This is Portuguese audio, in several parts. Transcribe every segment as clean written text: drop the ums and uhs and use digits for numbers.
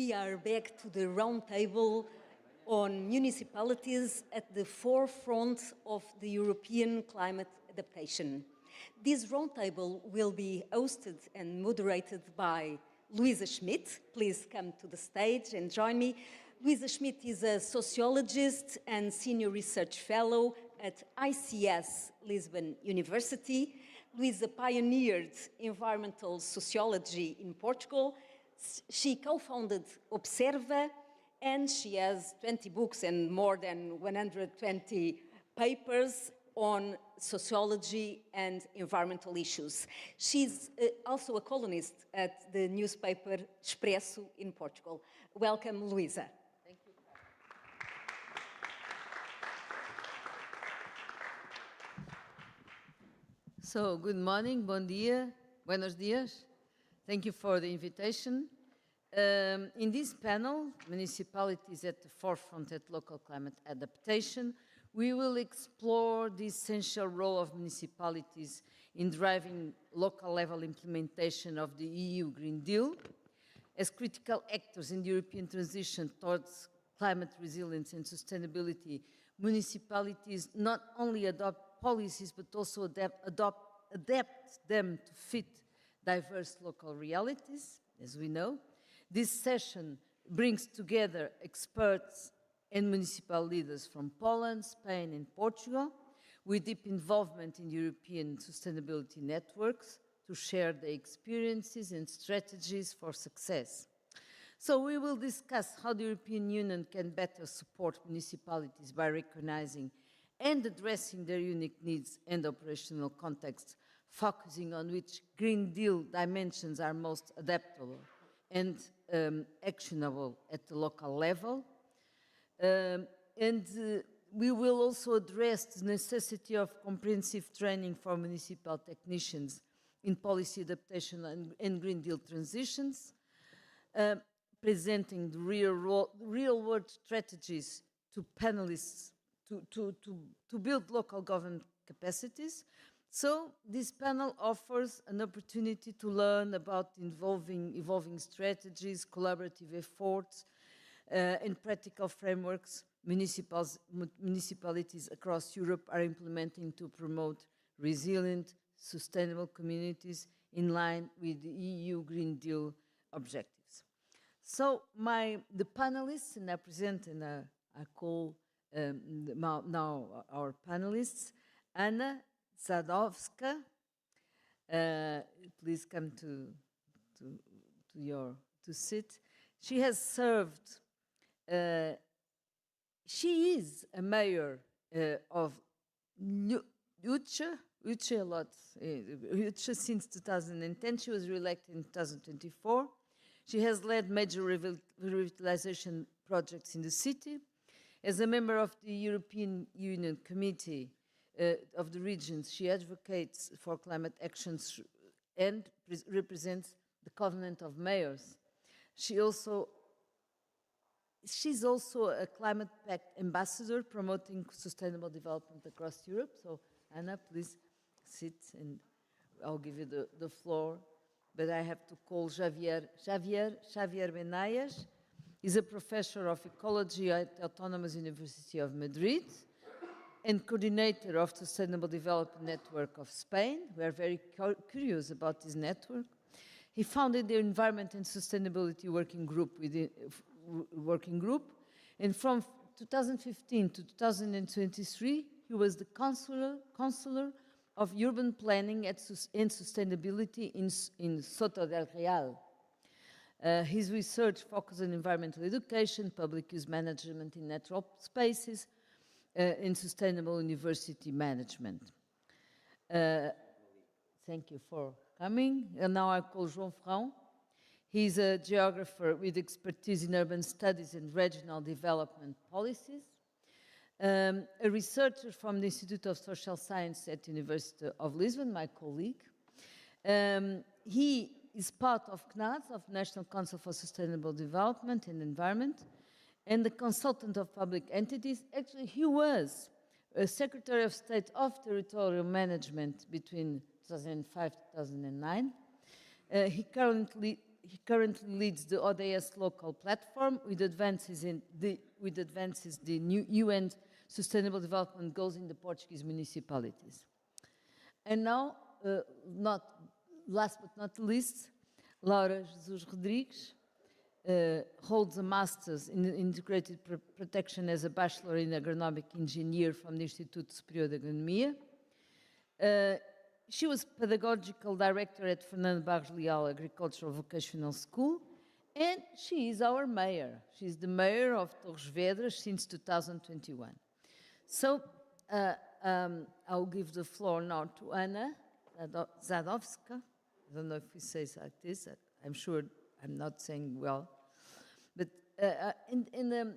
we are back to the roundtable on municipalities at the forefront of the European climate adaptation. This roundtable will be hosted and moderated by Luisa Schmidt. Please come to the stage and join me. Luisa Schmidt is a sociologist and senior research fellow at ICS Lisbon University. Luisa pioneered environmental sociology in Portugal. She co-founded Observa, and she has 20 books and more than 120 papers on sociology and environmental issues. She's also a columnist at the newspaper Expresso in Portugal. Welcome, Luisa. Thank you. So, good morning, bom dia, buenos dias. Thank you for the invitation. In this panel, Municipalities at the Forefront at Local Climate Adaptation, we will explore the essential role of municipalities in driving local level implementation of the EU Green Deal. As critical actors in the European transition towards climate resilience and sustainability, municipalities not only adopt policies but also adapt them to fit diverse local realities, as we know. This session brings together experts and municipal leaders from Poland, Spain, and Portugal with deep involvement in European sustainability networks to share their experiences and strategies for success. So we will discuss how the European Union can better support municipalities by recognizing and addressing their unique needs and operational contexts, focusing on which Green Deal dimensions are most adaptable and actionable at the local level. We will also address the necessity of comprehensive training for municipal technicians in policy adaptation and Green Deal transitions, presenting the real-world strategies to panelists to build local government capacities. So this panel offers an opportunity to learn about evolving strategies, collaborative efforts, and practical frameworks municipalities across Europe are implementing to promote resilient, sustainable communities in line with the EU Green Deal objectives. So the panelists, and I present and I call now our panelists, Anna Sadowska, please come to sit. She has served. She is a mayor of Uche since 2010. She was re-elected in 2024. She has led major revitalization projects in the city. As a member of the European Union Committee of the Regions, she advocates for climate actions and represents the Covenant of Mayors. She's also a Climate Pact ambassador promoting sustainable development across Europe. So, Anna, please sit and I'll give you the floor. But I have to call Xavier Benayes. He's a professor of ecology at Autonomous University of Madrid and coordinator of Sustainable Development Network of Spain. We are very curious about this network. He founded the Environment and Sustainability Working Group, and from 2015 to 2023, he was the counselor of urban planning and sustainability in Soto del Real. His research focuses on environmental education, public use management in natural spaces, and sustainable university management. Thank you for coming. And now I call João Ferrão. He's a geographer with expertise in urban studies and regional development policies, a researcher from the Institute of Social Science at the University of Lisbon, my colleague. He is part of CNAS, of National Council for Sustainable Development and Environment, and the consultant of public entities. Actually, he was a Secretary of State of Territorial Management between 2005 and 2009. he currently leads the ODS local platform with advances the new UN Sustainable Development Goals in the Portuguese municipalities. And now, last but not least, Laura Jesus Rodrigues holds a master's in integrated protection as a bachelor in agronomic engineer from the Instituto Superior de Agronomia. She was pedagogical director at Fernando Barros Leal Agricultural Vocational School, and she is our mayor. She's the mayor of Torres Vedras since 2021. So I'll give the floor now to Anna Zadowska. I don't know if we say it like this. I'm sure I'm not saying well. But the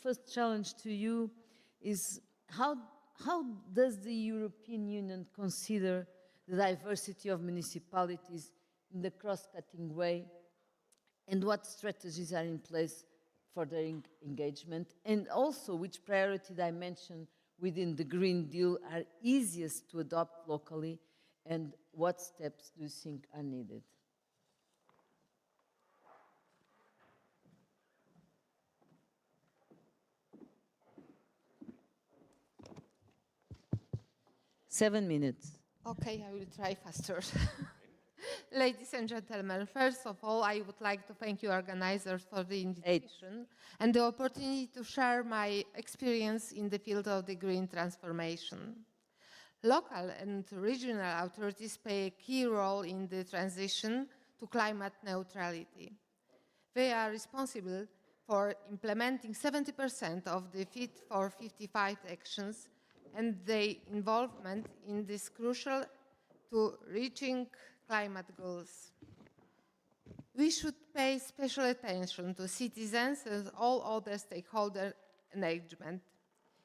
first challenge to you is how does the European Union consider the diversity of municipalities in the cross-cutting way, and what strategies are in place for their engagement, and also which priority dimension within the Green Deal are easiest to adopt locally, and what steps do you think are needed? Seven minutes. Okay, I will try faster. Ladies and gentlemen, first of all, I would like to thank you organizers for the invitation and the opportunity to share my experience in the field of the green transformation. Local and regional authorities play a key role in the transition to climate neutrality. They are responsible for implementing 70% of the Fit for 55 actions, and their involvement in this crucial to reaching climate goals. We should pay special attention to citizens and all other stakeholder engagement.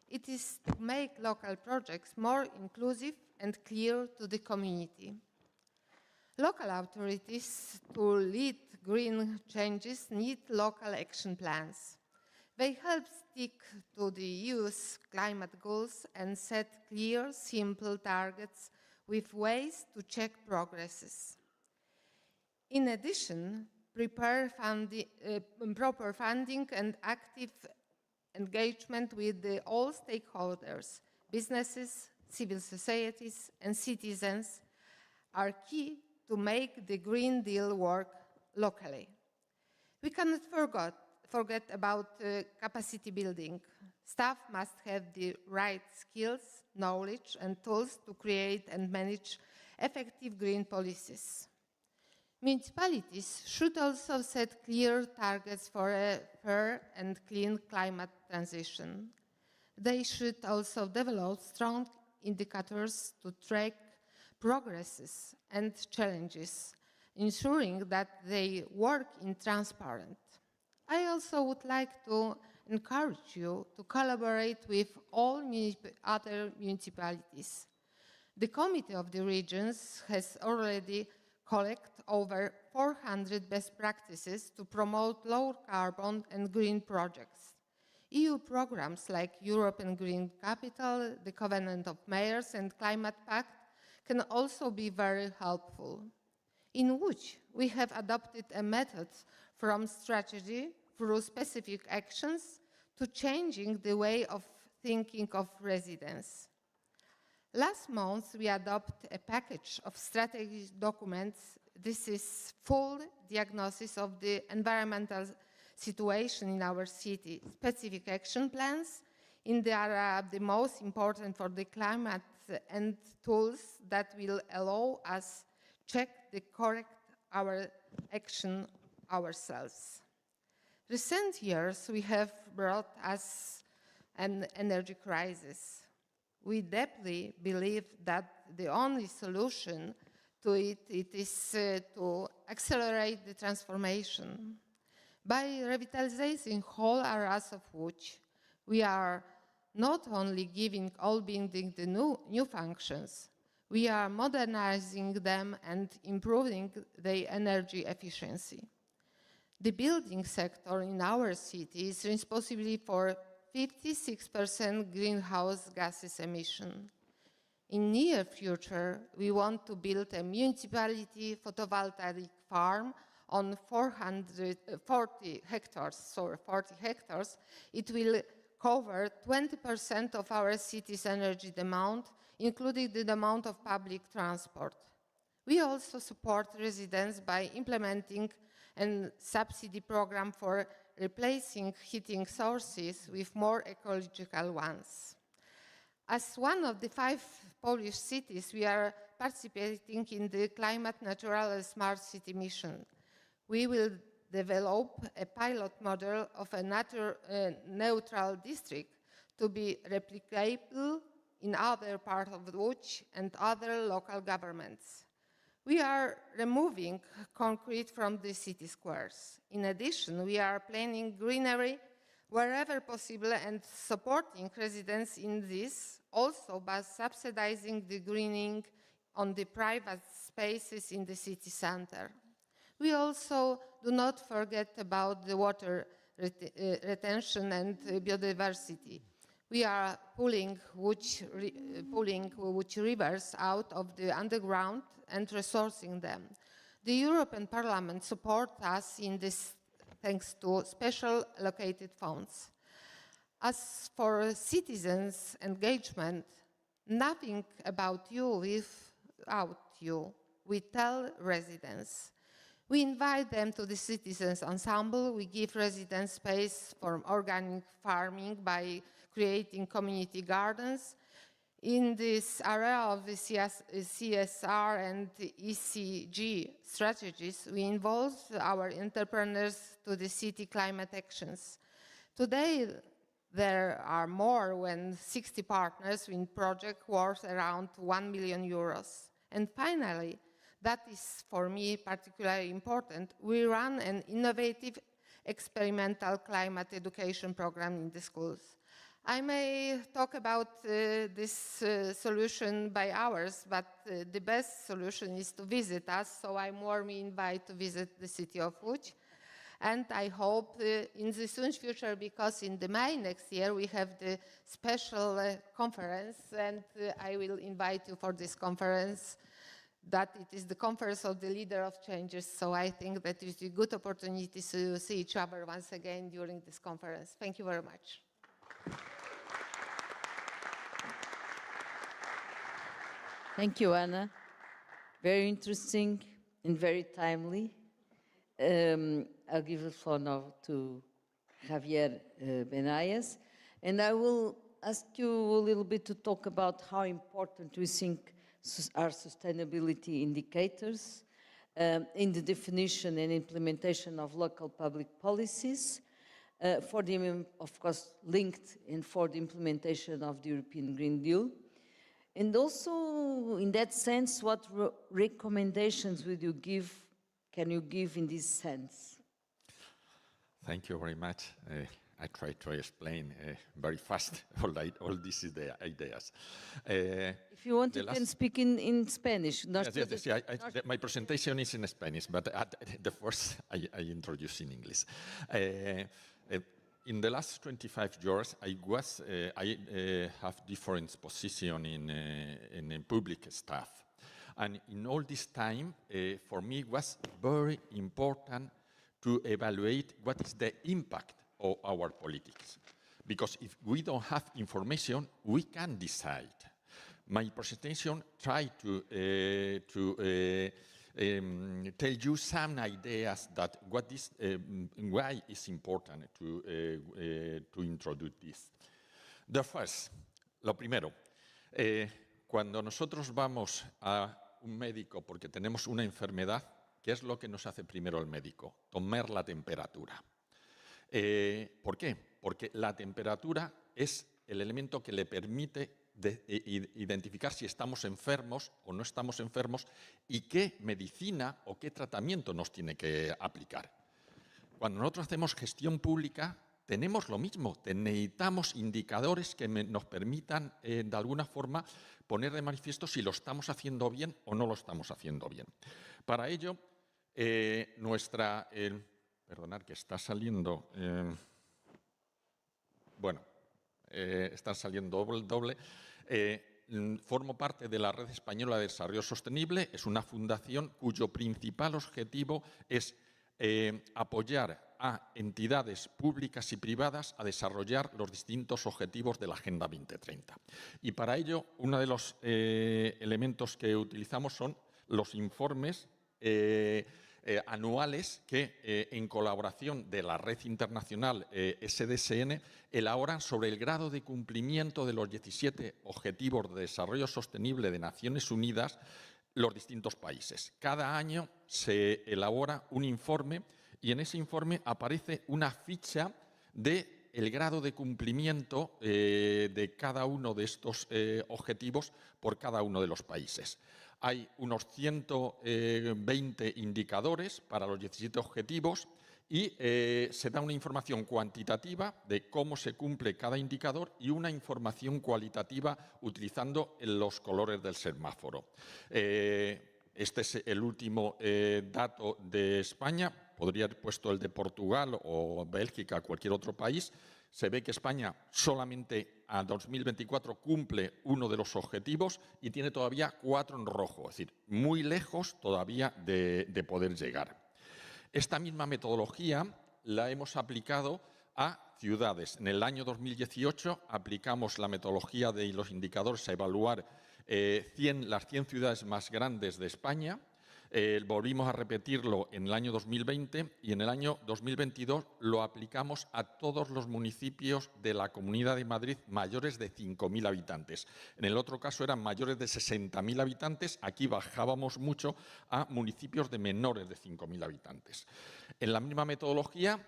It is to make local projects more inclusive and clear to the community. Local authorities to lead green changes need local action plans. They help stick to the EU's climate goals and set clear, simple targets with ways to check progresses. In addition, proper funding and active engagement with all stakeholders, businesses, civil societies, and citizens are key to make the Green Deal work locally. We cannot forget about capacity building. Staff must have the right skills, knowledge, and tools to create and manage effective green policies. Municipalities should also set clear targets for a fair and clean climate transition. They should also develop strong indicators to track progresses and challenges, ensuring that they work in transparent. I also would like to encourage you to collaborate with all other municipalities. The Committee of the Regions has already collected over 400 best practices to promote low carbon and green projects. EU programs like European Green Capital, the Covenant of Mayors, and Climate Pact can also be very helpful, in which we have adopted a method from strategy through specific actions to changing the way of thinking of residents. Last month, we adopted a package of strategy documents. This is full diagnosis of the environmental situation in our city, specific action plans in the area the most important for the climate, and tools that will allow us check the correct our action ourselves. Recent years we have brought us an energy crisis. We deeply believe that the only solution to it is to accelerate the transformation. By revitalizing whole areas of which we are not only giving all buildings the new functions, we are modernizing them and improving their energy efficiency. The building sector in our city is responsible for 56% greenhouse gases emission. In near future, we want to build a municipality photovoltaic farm on 40 hectares, it will cover 20% of our city's energy demand, including the demand of public transport. We also support residents by implementing a subsidy program for replacing heating sources with more ecological ones. As one of the 5 Polish cities, we are participating in the Climate Neutral Smart City mission. We will develop a pilot model of a neutral district to be replicable in other parts of Łódź and other local governments. We are removing concrete from the city squares. In addition, we are planning greenery wherever possible and supporting residents in this, also by subsidizing the greening on the private spaces in the city center. We also do not forget about the water retention and biodiversity. We are pulling Łódź rivers out of the underground and resourcing them. The European Parliament supports us in this thanks to special allocated funds. As for citizens' engagement, nothing about you without you. We tell residents. We invite them to the Citizens Ensemble. We give residents space for organic farming by creating community gardens. In this area of the CSR and ECG strategies, we involve our entrepreneurs to the city climate actions. Today, there are more than 60 partners in projects worth around 1 million euros. And finally, that is for me particularly important, we run an innovative experimental climate education program in the schools. I may talk about this solution by hours, but the best solution is to visit us, so I warmly invite to visit the city of Łódź. And I hope in the soon future, because in the May next year we have the special conference, and I will invite you for this conference, that it is the conference of the leader of changes, so I think that it is a good opportunity to see each other once again during this conference. Thank you very much. Thank you, Anna. Very interesting and very timely. I'll give the floor now to Javier Benayes, and I will ask you a little bit to talk about how important we think are sustainability indicators in the definition and implementation of local public policies, for the, of course, linked and for the implementation of the European Green Deal. And also, in that sense, what recommendations can you give in this sense? Thank you very much. I try to explain very fast all these ideas. If you want, you can speak in Spanish. My presentation is in Spanish, but at the first I introduce in English. In the last 25 years, I have different positions in public staff. And in all this time, for me, it was very important to evaluate what is the impact of our politics. Because if we don't have information, we can't decide. My presentation tried to tell you some ideas that why it's important to introduce this. The first, lo primero, cuando nosotros vamos a un médico porque tenemos una enfermedad, ¿qué es lo que nos hace primero el médico? Tomar la temperatura. ¿Por qué? Porque la temperatura es el elemento que le permite identificar si estamos enfermos o no estamos enfermos y qué medicina o qué tratamiento nos tiene que aplicar. Cuando nosotros hacemos gestión pública, tenemos lo mismo, necesitamos indicadores que nos permitan, de alguna forma, poner de manifiesto si lo estamos haciendo bien o no lo estamos haciendo bien. Para ello, perdonad que está saliendo, está saliendo doble. formo parte de la Red Española de Desarrollo Sostenible. Es una fundación cuyo principal objetivo es apoyar a entidades públicas y privadas a desarrollar los distintos objetivos de la Agenda 2030. Y para ello, uno de los elementos que utilizamos son los informes anuales que, en colaboración de la red internacional SDSN, elaboran sobre el grado de cumplimiento de los 17 Objetivos de Desarrollo Sostenible de Naciones Unidas los distintos países. Cada año se elabora un informe y en ese informe aparece una ficha del grado de cumplimiento de cada uno de estos objetivos por cada uno de los países. Hay unos 120 indicadores para los 17 objetivos y se da una información cuantitativa de cómo se cumple cada indicador y una información cualitativa utilizando los colores del semáforo. Este es el último dato de España. Podría haber puesto el de Portugal o Bélgica, cualquier otro país. Se ve que España solamente a 2024 cumple uno de los objetivos y tiene todavía 4 en rojo, es decir, muy lejos todavía de poder llegar. Esta misma metodología la hemos aplicado a ciudades. En el año 2018 aplicamos la metodología de los indicadores a evaluar las 100 ciudades más grandes de España. Volvimos a repetirlo en el año 2020 y en el año 2022 lo aplicamos a todos los municipios de la Comunidad de Madrid mayores de 5.000 habitantes. En el otro caso eran mayores de 60.000 habitantes, aquí bajábamos mucho a municipios de menores de 5.000 habitantes. En la misma metodología,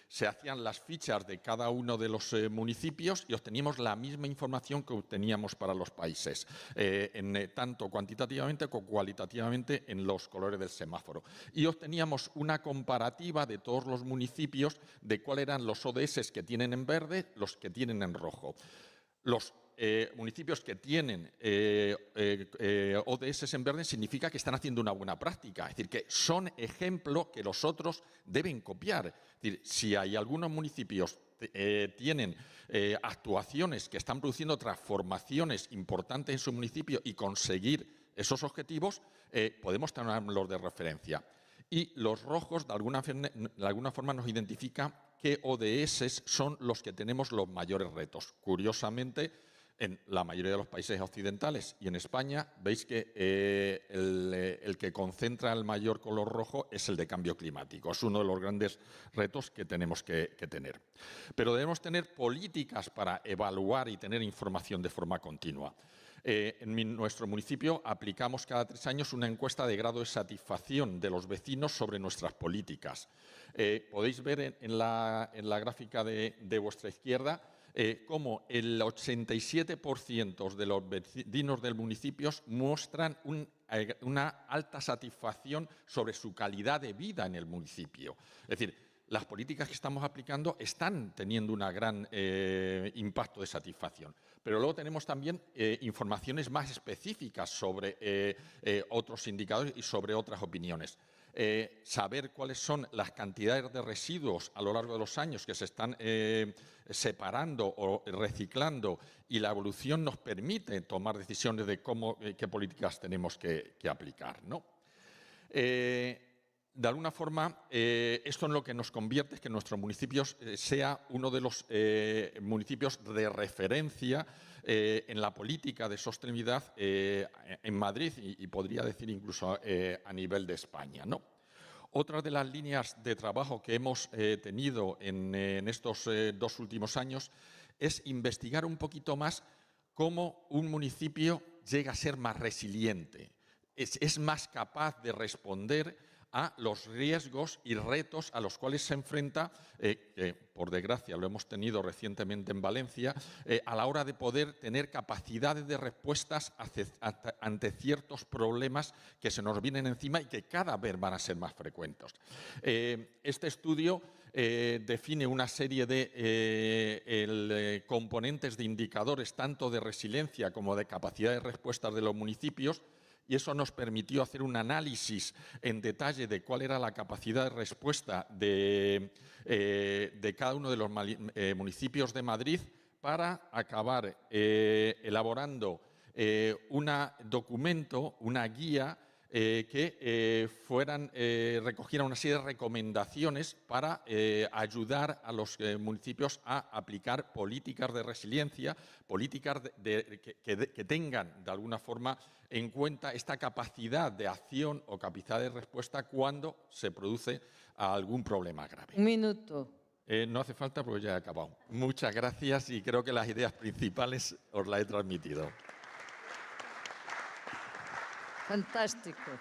se hacían las fichas de cada uno de los municipios y obteníamos la misma información que obteníamos para los países, tanto cuantitativamente como cualitativamente en los colores del semáforo. Y obteníamos una comparativa de todos los municipios de cuáles eran los ODS que tienen en verde, los que tienen en rojo. Los municipios que tienen ODS en verde significa que están haciendo una buena práctica, es decir, que son ejemplo que los otros deben copiar. Es decir, si hay algunos municipios tienen actuaciones que están produciendo transformaciones importantes en su municipio y conseguir esos objetivos, podemos tenerlos de referencia. Y los rojos, de alguna forma, nos identifican qué ODS son los que tenemos los mayores retos. Curiosamente, en la mayoría de los países occidentales y en España, veis que el que concentra el mayor color rojo es el de cambio climático. Es uno de los grandes retos que tenemos que tener. Pero debemos tener políticas para evaluar y tener información de forma continua. En nuestro municipio aplicamos cada 3 años una encuesta de grado de satisfacción de los vecinos sobre nuestras políticas. Podéis ver en la gráfica de vuestra izquierda cómo el 87% de los vecinos del municipio muestran una alta satisfacción sobre su calidad de vida en el municipio. Es decir, las políticas que estamos aplicando están teniendo un gran impacto de satisfacción. Pero luego tenemos también informaciones más específicas sobre otros indicadores y sobre otras opiniones. Saber cuáles son las cantidades de residuos a lo largo de los años que se están separando o reciclando y la evolución nos permite tomar decisiones de qué políticas tenemos que aplicar, ¿no? De alguna forma, esto en lo que nos convierte es que nuestro municipio sea uno de los municipios de referencia en la política de sostenibilidad en Madrid y podría decir incluso a nivel de España, ¿no? Otra de las líneas de trabajo que hemos tenido en estos 2 últimos años es investigar un poquito más cómo un municipio llega a ser más resiliente, es más capaz de responder a los riesgos y retos a los cuales se enfrenta, que por desgracia lo hemos tenido recientemente en Valencia, a la hora de poder tener capacidades de respuestas ante ciertos problemas que se nos vienen encima y que cada vez van a ser más frecuentes. Este estudio define una serie de componentes de indicadores, tanto de resiliencia como de capacidad de respuestas de los municipios, y eso nos permitió hacer un análisis en detalle de cuál era la capacidad de respuesta de cada uno de los municipios de Madrid para acabar elaborando un documento, una guía que recogieran una serie de recomendaciones para ayudar a los municipios a aplicar políticas de resiliencia, políticas que tengan de alguna forma en cuenta esta capacidad de acción o capacidad de respuesta cuando se produce algún problema grave. Un minuto. No hace falta porque ya he acabado. Muchas gracias y creo que las ideas principales os las he transmitido. Fantástico.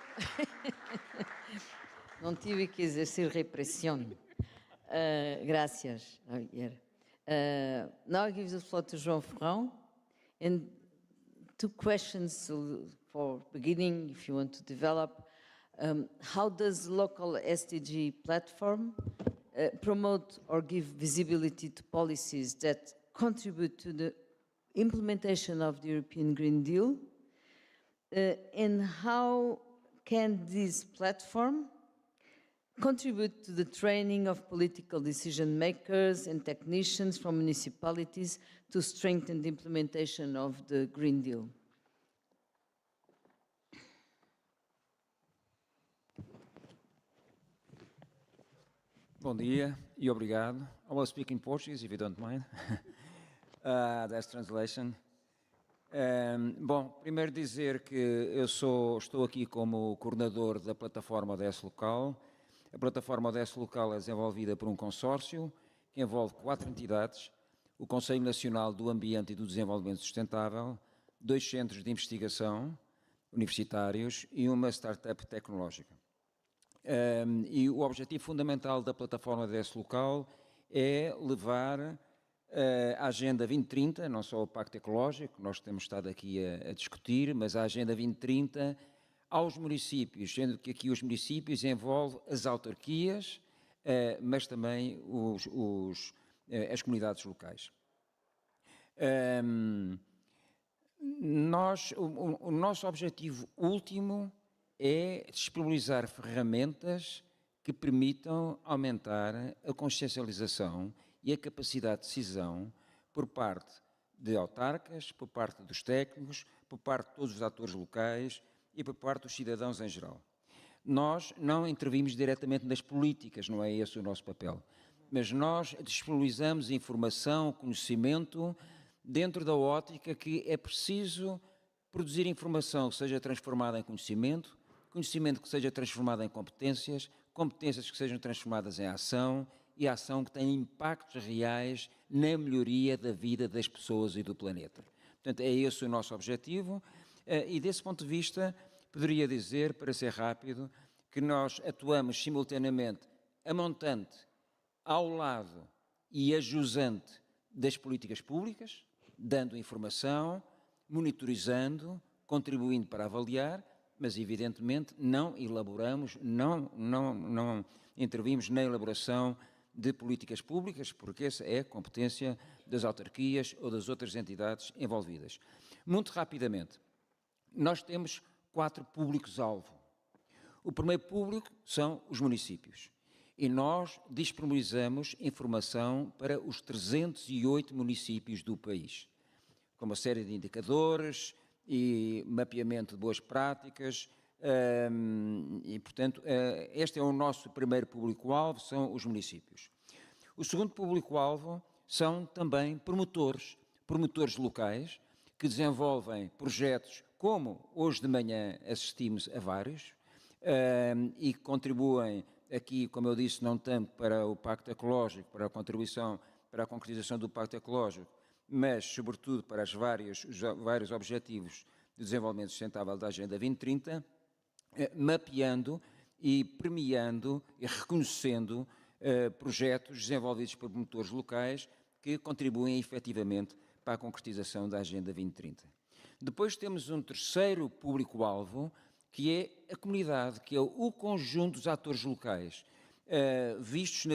Não tive que exercer repressão. Gracias, Javier. Now I give the floor to João Ferrão. And 2 questions for beginning, if you want to develop. How does local SDG platform promote or give visibility to policies that contribute to the implementation of the European Green Deal? And how can this platform contribute to the training of political decision makers and technicians from municipalities to strengthen the implementation of the Green Deal? Bom dia e obrigado. I will speak in Portuguese, if you don't mind. That's translation. Bom, primeiro dizer que eu estou aqui como coordenador da plataforma ODS Local. A plataforma ODS Local é desenvolvida por um consórcio que envolve 4 entidades, o Conselho Nacional do Ambiente e do Desenvolvimento Sustentável, 2 centros de investigação universitários e uma startup tecnológica. E o objetivo fundamental da plataforma ODS Local é levar a Agenda 2030, não só o Pacto Ecológico, que nós temos estado aqui a discutir, mas a Agenda 2030 aos municípios, sendo que aqui os municípios envolvem as autarquias, mas também as comunidades locais. O nosso objetivo último é disponibilizar ferramentas que permitam aumentar a consciencialização e a capacidade de decisão por parte de autarcas, por parte dos técnicos, por parte de todos os atores locais e por parte dos cidadãos em geral. Nós não intervimos diretamente nas políticas, não é esse o nosso papel, mas nós disponibilizamos informação, conhecimento, dentro da ótica que é preciso produzir informação que seja transformada em conhecimento, conhecimento que seja transformado em competências, competências que sejam transformadas em ação e ação que tenha impactos reais na melhoria da vida das pessoas e do planeta. Portanto, é esse o nosso objetivo e desse ponto de vista poderia dizer, para ser rápido, que nós atuamos simultaneamente a montante, ao lado e a jusante das políticas públicas, dando informação, monitorizando, contribuindo para avaliar, mas evidentemente não elaboramos, não intervimos na elaboração de políticas públicas, porque essa é a competência das autarquias ou das outras entidades envolvidas. Muito rapidamente, nós temos 4 públicos-alvo. O primeiro público são os municípios e nós disponibilizamos informação para os 308 municípios do país, com uma série de indicadores e mapeamento de boas práticas e, portanto, este é o nosso primeiro público-alvo, são os municípios. O segundo público-alvo são também promotores locais que desenvolvem projetos como hoje de manhã assistimos a vários e que contribuem aqui, como eu disse, não tanto para o Pacto Ecológico, para a contribuição, para a concretização do Pacto Ecológico, mas sobretudo para os vários objetivos de desenvolvimento sustentável da Agenda 2030, mapeando e premiando e reconhecendo projetos desenvolvidos por promotores locais que contribuem efetivamente para a concretização da Agenda 2030. Depois temos um terceiro público-alvo, que é a comunidade, que é o conjunto dos atores locais, vistos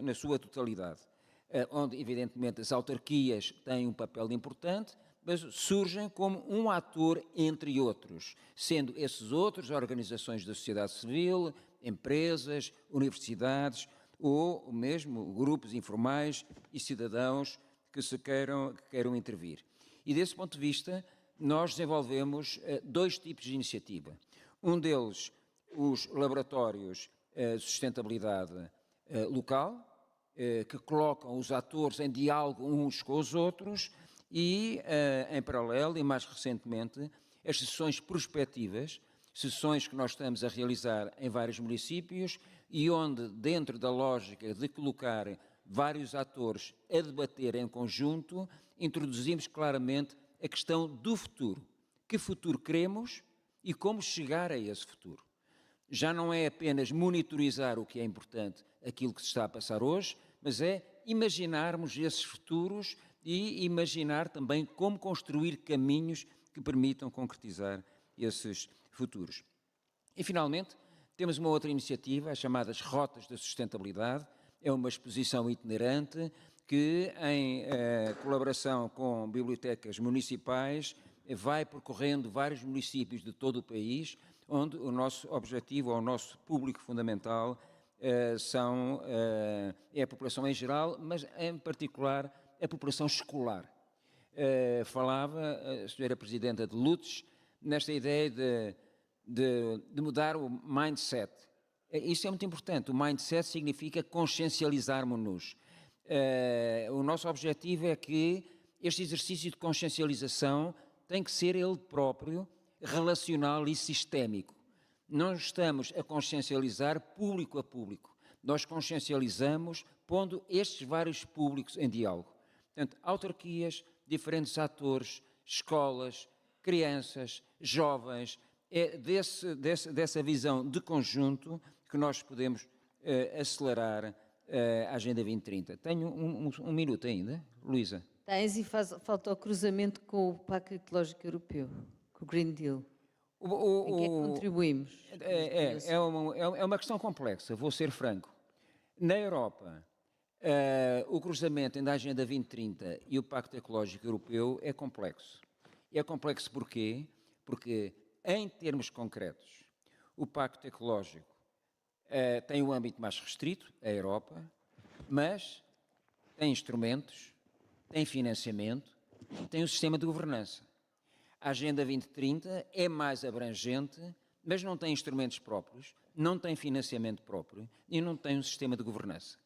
na sua totalidade, onde, evidentemente, as autarquias têm um papel importante, mas surgem como um ator entre outros, sendo esses outros organizações da sociedade civil, empresas, universidades ou mesmo grupos informais e cidadãos que queiram intervir. E desse ponto de vista, nós desenvolvemos dois tipos de iniciativa. Um deles, os laboratórios de sustentabilidade local, que colocam os atores em diálogo uns com os outros e, em paralelo e mais recentemente, as sessões prospectivas, sessões que nós estamos a realizar em vários municípios e onde, dentro da lógica de colocar vários atores a debater em conjunto, introduzimos claramente a questão do futuro. Que futuro queremos e como chegar a esse futuro. Já não é apenas monitorizar o que é importante, aquilo que se está a passar hoje, mas é imaginarmos esses futuros e imaginar também como construir caminhos que permitam concretizar esses futuros. E, finalmente, temos uma outra iniciativa, as chamadas Rotas da Sustentabilidade. É uma exposição itinerante que, em colaboração com bibliotecas municipais, vai percorrendo vários municípios de todo o país, onde o nosso objetivo, ou o nosso público fundamental, é a população em geral, mas em particular a população escolar. Falava a senhora Presidenta de Lutz nesta ideia de mudar o mindset. Isso é muito importante. O mindset significa consciencializarmos-nos. O nosso objetivo é que este exercício de consciencialização tem que ser ele próprio, relacional e sistémico. Não estamos a consciencializar público a público. Nós consciencializamos pondo estes vários públicos em diálogo. Portanto, autarquias, diferentes atores, escolas, crianças, jovens, é dessa visão de conjunto que nós podemos acelerar a Agenda 2030. Tenho um minuto ainda, Luísa. Tens e falta o cruzamento com o Pacto Ecológico Europeu, com o Green Deal. Em que é que contribuímos? É uma questão complexa, vou ser franco. Na Europa, o cruzamento entre a Agenda 2030 e o Pacto Ecológico Europeu é complexo. É complexo porquê? Porque, em termos concretos, o Pacto Ecológico tem um âmbito mais restrito, a Europa, mas tem instrumentos, tem financiamento, tem um sistema de governança. A Agenda 2030 é mais abrangente, mas não tem instrumentos próprios, não tem financiamento próprio e não tem um sistema de governança.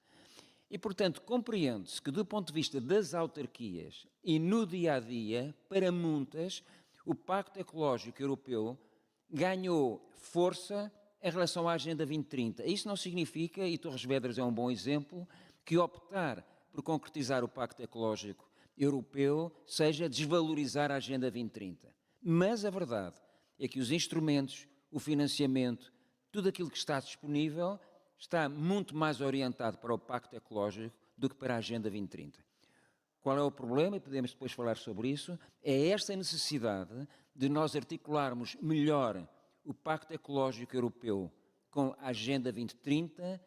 E, portanto, compreende-se que, do ponto de vista das autarquias e no dia-a-dia, para muitas, o Pacto Ecológico Europeu ganhou força em relação à Agenda 2030. Isso não significa, e Torres Vedras é um bom exemplo, que optar por concretizar o Pacto Ecológico Europeu seja desvalorizar a Agenda 2030. Mas a verdade é que os instrumentos, o financiamento, tudo aquilo que está disponível está muito mais orientado para o Pacto Ecológico do que para a Agenda 2030. Qual é o problema? E podemos depois falar sobre isso. É esta necessidade de nós articularmos melhor o Pacto Ecológico Europeu com a Agenda 2030,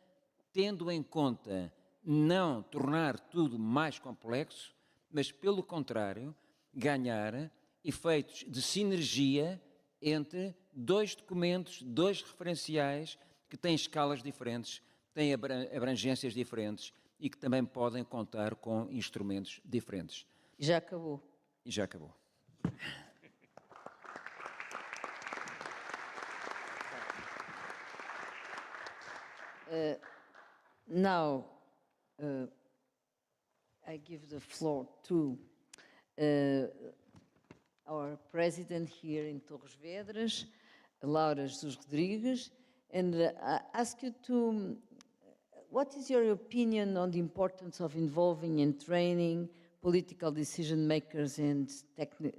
tendo em conta não tornar tudo mais complexo, mas, pelo contrário, ganhar efeitos de sinergia entre dois documentos, dois referenciais que têm escalas diferentes, têm abrangências diferentes e que também podem contar com instrumentos diferentes. Já acabou. E já acabou. Now, I give the floor to our president here in Torres Vedras, Laura Jesus Rodrigues, and I ask you to, what is your opinion on the importance of involving and training political decision makers and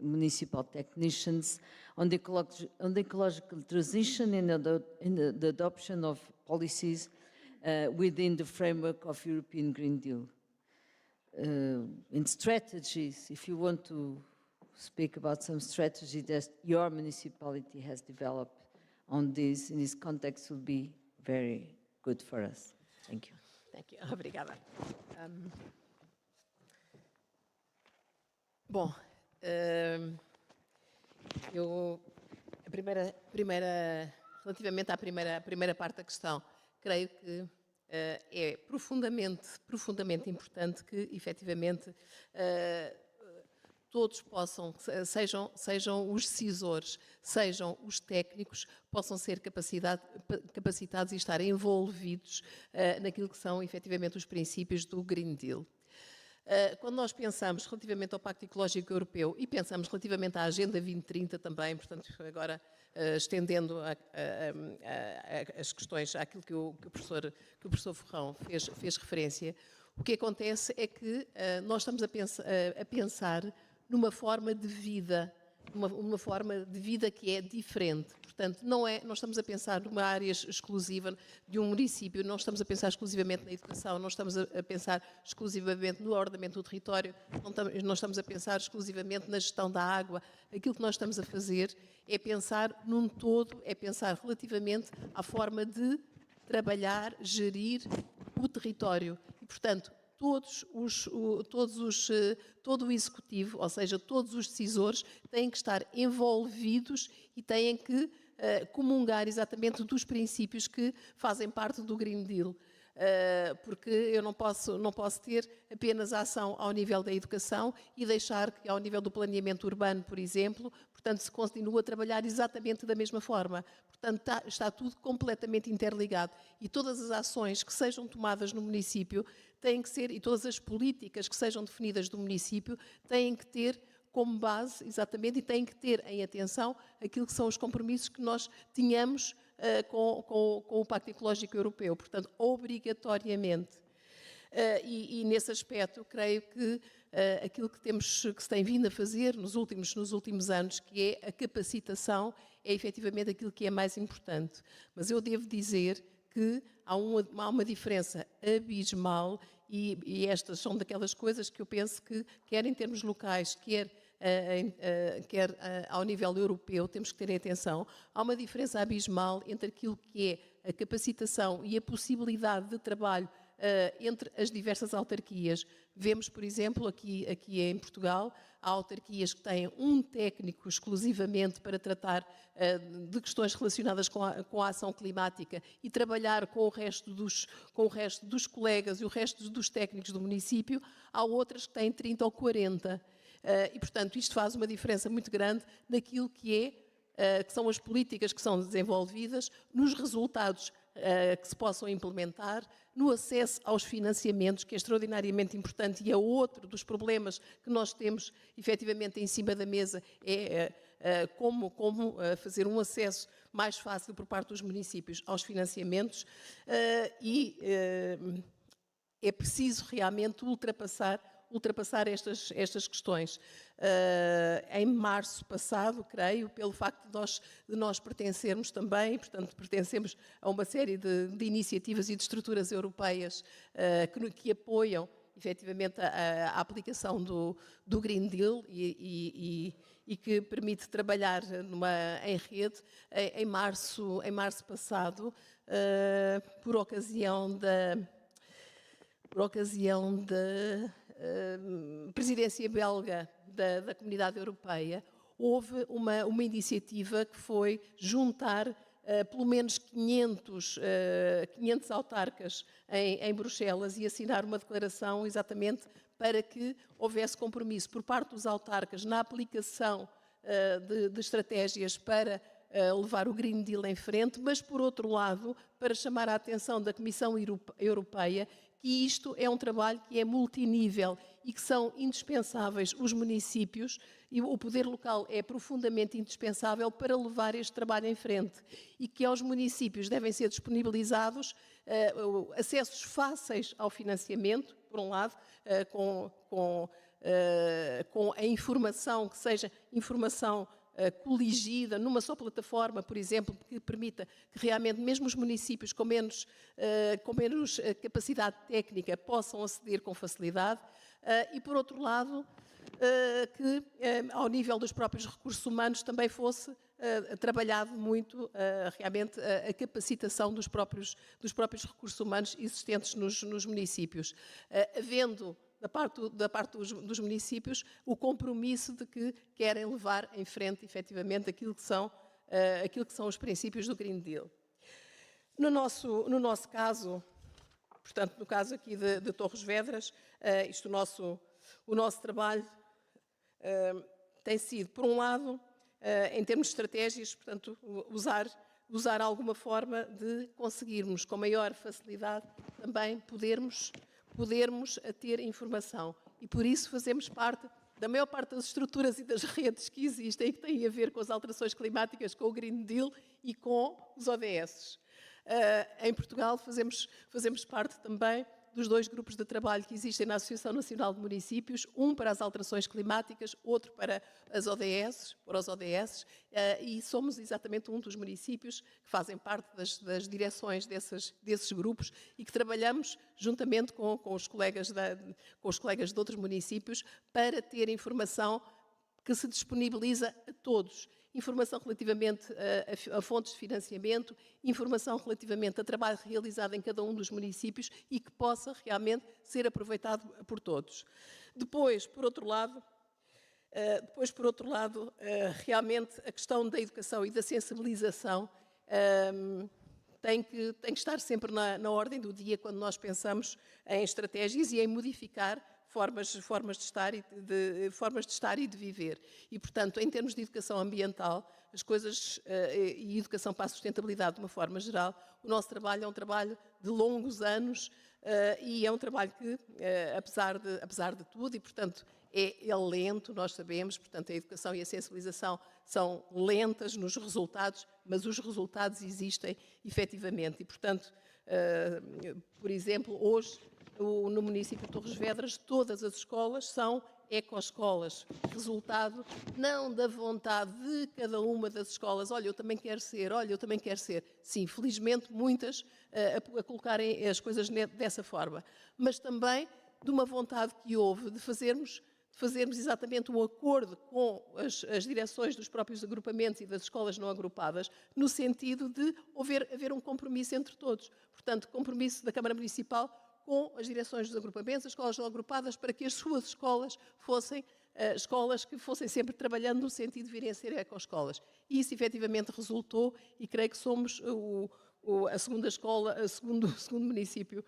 municipal technicians on the ecological transition and the adoption of policies within the framework of European Green Deal? In strategies, if you want to speak about some strategy that your municipality has developed on this, in this context, would be very good for us. Thank you. Thank you. Obrigada. Bom, Relativamente à primeira parte da questão, creio que é profundamente importante que, efetivamente, todos possam, sejam os decisores, sejam os técnicos, possam ser capacitados e estar envolvidos naquilo que são, efetivamente, os princípios do Green Deal. Quando nós pensamos relativamente ao Pacto Ecológico Europeu e pensamos relativamente à Agenda 2030 também, portanto, agora estendendo as questões àquilo que o professor Ferrão fez referência, o que acontece é que nós estamos a pensar numa forma de vida, uma forma de vida que é diferente. Portanto, não estamos a pensar numa área exclusiva de um município, não estamos a pensar exclusivamente na educação, não estamos a pensar exclusivamente no ordenamento do território, não estamos a pensar exclusivamente na gestão da água. Aquilo que nós estamos a fazer é pensar num todo, é pensar relativamente à forma de trabalhar, gerir o território. E, portanto, todo o executivo, ou seja, todos os decisores, têm que estar envolvidos e têm que comungar exatamente dos princípios que fazem parte do Green Deal. Porque eu não posso ter apenas a ação ao nível da educação e deixar que ao nível do planeamento urbano, por exemplo, portanto, se continua a trabalhar exatamente da mesma forma. Portanto, está tudo completamente interligado e todas as ações que sejam tomadas no município têm que ser, e todas as políticas que sejam definidas do município têm que ter como base, exatamente, e têm que ter em atenção aquilo que são os compromissos que nós tínhamos com o Pacto Ecológico Europeu, portanto, obrigatoriamente. E nesse aspecto, creio que aquilo que se tem vindo a fazer nos últimos anos, que é a capacitação, é efetivamente aquilo que é mais importante. Mas eu devo dizer que há uma diferença abismal e estas são daquelas coisas que eu penso que, quer em termos locais, quer ao nível europeu, temos que ter atenção. Há uma diferença abismal entre aquilo que é a capacitação e a possibilidade de trabalho entre as diversas autarquias. Vemos, por exemplo, aqui em Portugal, há autarquias que têm um técnico exclusivamente para tratar de questões relacionadas com a ação climática e trabalhar com o resto dos colegas e o resto dos técnicos do município. Há outras que têm 30 ou 40. E, portanto, isto faz uma diferença muito grande naquilo que são as políticas que são desenvolvidas, nos resultados que se possam implementar, no acesso aos financiamentos, que é extraordinariamente importante e é outro dos problemas que nós temos efetivamente em cima da mesa, como fazer um acesso mais fácil por parte dos municípios aos financiamentos é preciso realmente ultrapassar estas questões. Em março passado, creio, pelo facto de nós pertencermos também, portanto, pertencemos a uma série de iniciativas e de estruturas europeias que apoiam, efetivamente, a aplicação do Green Deal e que permite trabalhar em rede. Em março passado, por ocasião da presidência belga da Comunidade Europeia, houve uma iniciativa que foi juntar pelo menos 500 autarcas em Bruxelas e assinar uma declaração exatamente para que houvesse compromisso por parte dos autarcas na aplicação de estratégias para levar o Green Deal em frente, mas, por outro lado, para chamar a atenção da Comissão Europeia que isto é um trabalho que é multinível e que são indispensáveis os municípios e o poder local é profundamente indispensável para levar este trabalho em frente e que aos municípios devem ser disponibilizados acessos fáceis ao financiamento, por um lado, com a informação, que seja informação coligida numa só plataforma, por exemplo, que permita que realmente mesmo os municípios com menos capacidade técnica possam aceder com facilidade e, por outro lado, que ao nível dos próprios recursos humanos também fosse trabalhado muito realmente a capacitação dos próprios recursos humanos existentes nos municípios. Havendo da parte dos municípios, o compromisso de que querem levar em frente, efetivamente, aquilo que são os princípios do Green Deal. No nosso caso, portanto, no caso aqui de Torres Vedras, o nosso trabalho tem sido, por um lado, em termos de estratégias, portanto, usar alguma forma de conseguirmos, com maior facilidade, também podermos ter informação. E por isso fazemos parte da maior parte das estruturas e das redes que existem e que têm a ver com as alterações climáticas, com o Green Deal e com os ODS. Em Portugal fazemos parte também dos 2 grupos de trabalho que existem na Associação Nacional de Municípios, um para as alterações climáticas, outro para os ODS, e somos exatamente um dos municípios que fazem parte das direções desses grupos e que trabalhamos juntamente com os colegas de outros municípios para ter informação que se disponibiliza a todos. Informação relativamente a fontes de financiamento, informação relativamente a trabalho realizado em cada um dos municípios e que possa realmente ser aproveitado por todos. Depois, por outro lado, realmente a questão da educação e da sensibilização tem que estar sempre na ordem do dia quando nós pensamos em estratégias e em modificar formas de estar e de viver. E, portanto, em termos de educação ambiental, as coisas e educação para a sustentabilidade de uma forma geral, o nosso trabalho é um trabalho de longos anos e é um trabalho que, apesar de tudo, e, portanto, é lento, nós sabemos, portanto, a educação e a sensibilização são lentas nos resultados, mas os resultados existem efetivamente. E, portanto, por exemplo, hoje, no município de Torres Vedras, todas as escolas são ecoescolas. Resultado não da vontade de cada uma das escolas. Olha, eu também quero ser. Sim, felizmente, muitas a colocarem as coisas dessa forma. Mas também de uma vontade que houve de fazermos exatamente um acordo com as direções dos próprios agrupamentos e das escolas não agrupadas, no sentido de haver um compromisso entre todos. Portanto, compromisso da Câmara Municipal com as direções dos agrupamentos, as escolas não agrupadas, para que as suas escolas fossem escolas que fossem sempre trabalhando no sentido de virem a ser ecoescolas. E isso efetivamente resultou e creio que somos a segunda escola, o segundo município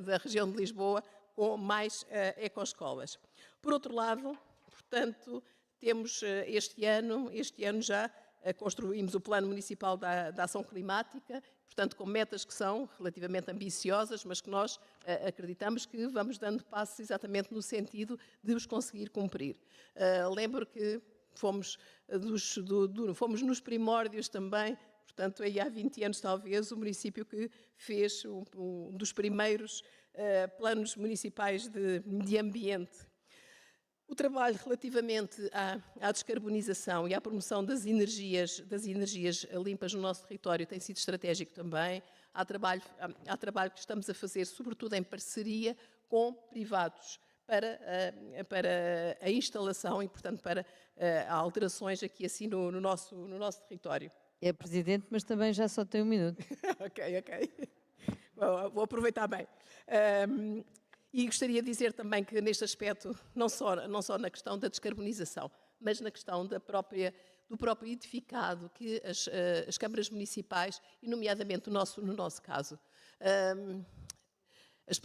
da região de Lisboa com mais ecoescolas. Por outro lado, portanto, temos este ano já construímos o Plano Municipal da Ação Climática, portanto, com metas que são relativamente ambiciosas, mas que nós acreditamos que vamos dando passos exatamente no sentido de os conseguir cumprir. Lembro que fomos nos primórdios também, portanto, aí há 20 anos talvez, o município que fez um dos primeiros planos municipais de ambiente. O trabalho relativamente à descarbonização e à promoção das energias limpas no nosso território tem sido estratégico também. Há trabalho que estamos a fazer, sobretudo em parceria com privados, para a instalação e, portanto, para alterações aqui assim no nosso território. É Presidente, mas também já só tem 1 minuto. Ok. Vou aproveitar bem. E gostaria de dizer também que neste aspecto, não só na questão da descarbonização, mas na questão do próprio edificado que as câmaras municipais, e nomeadamente no nosso caso, as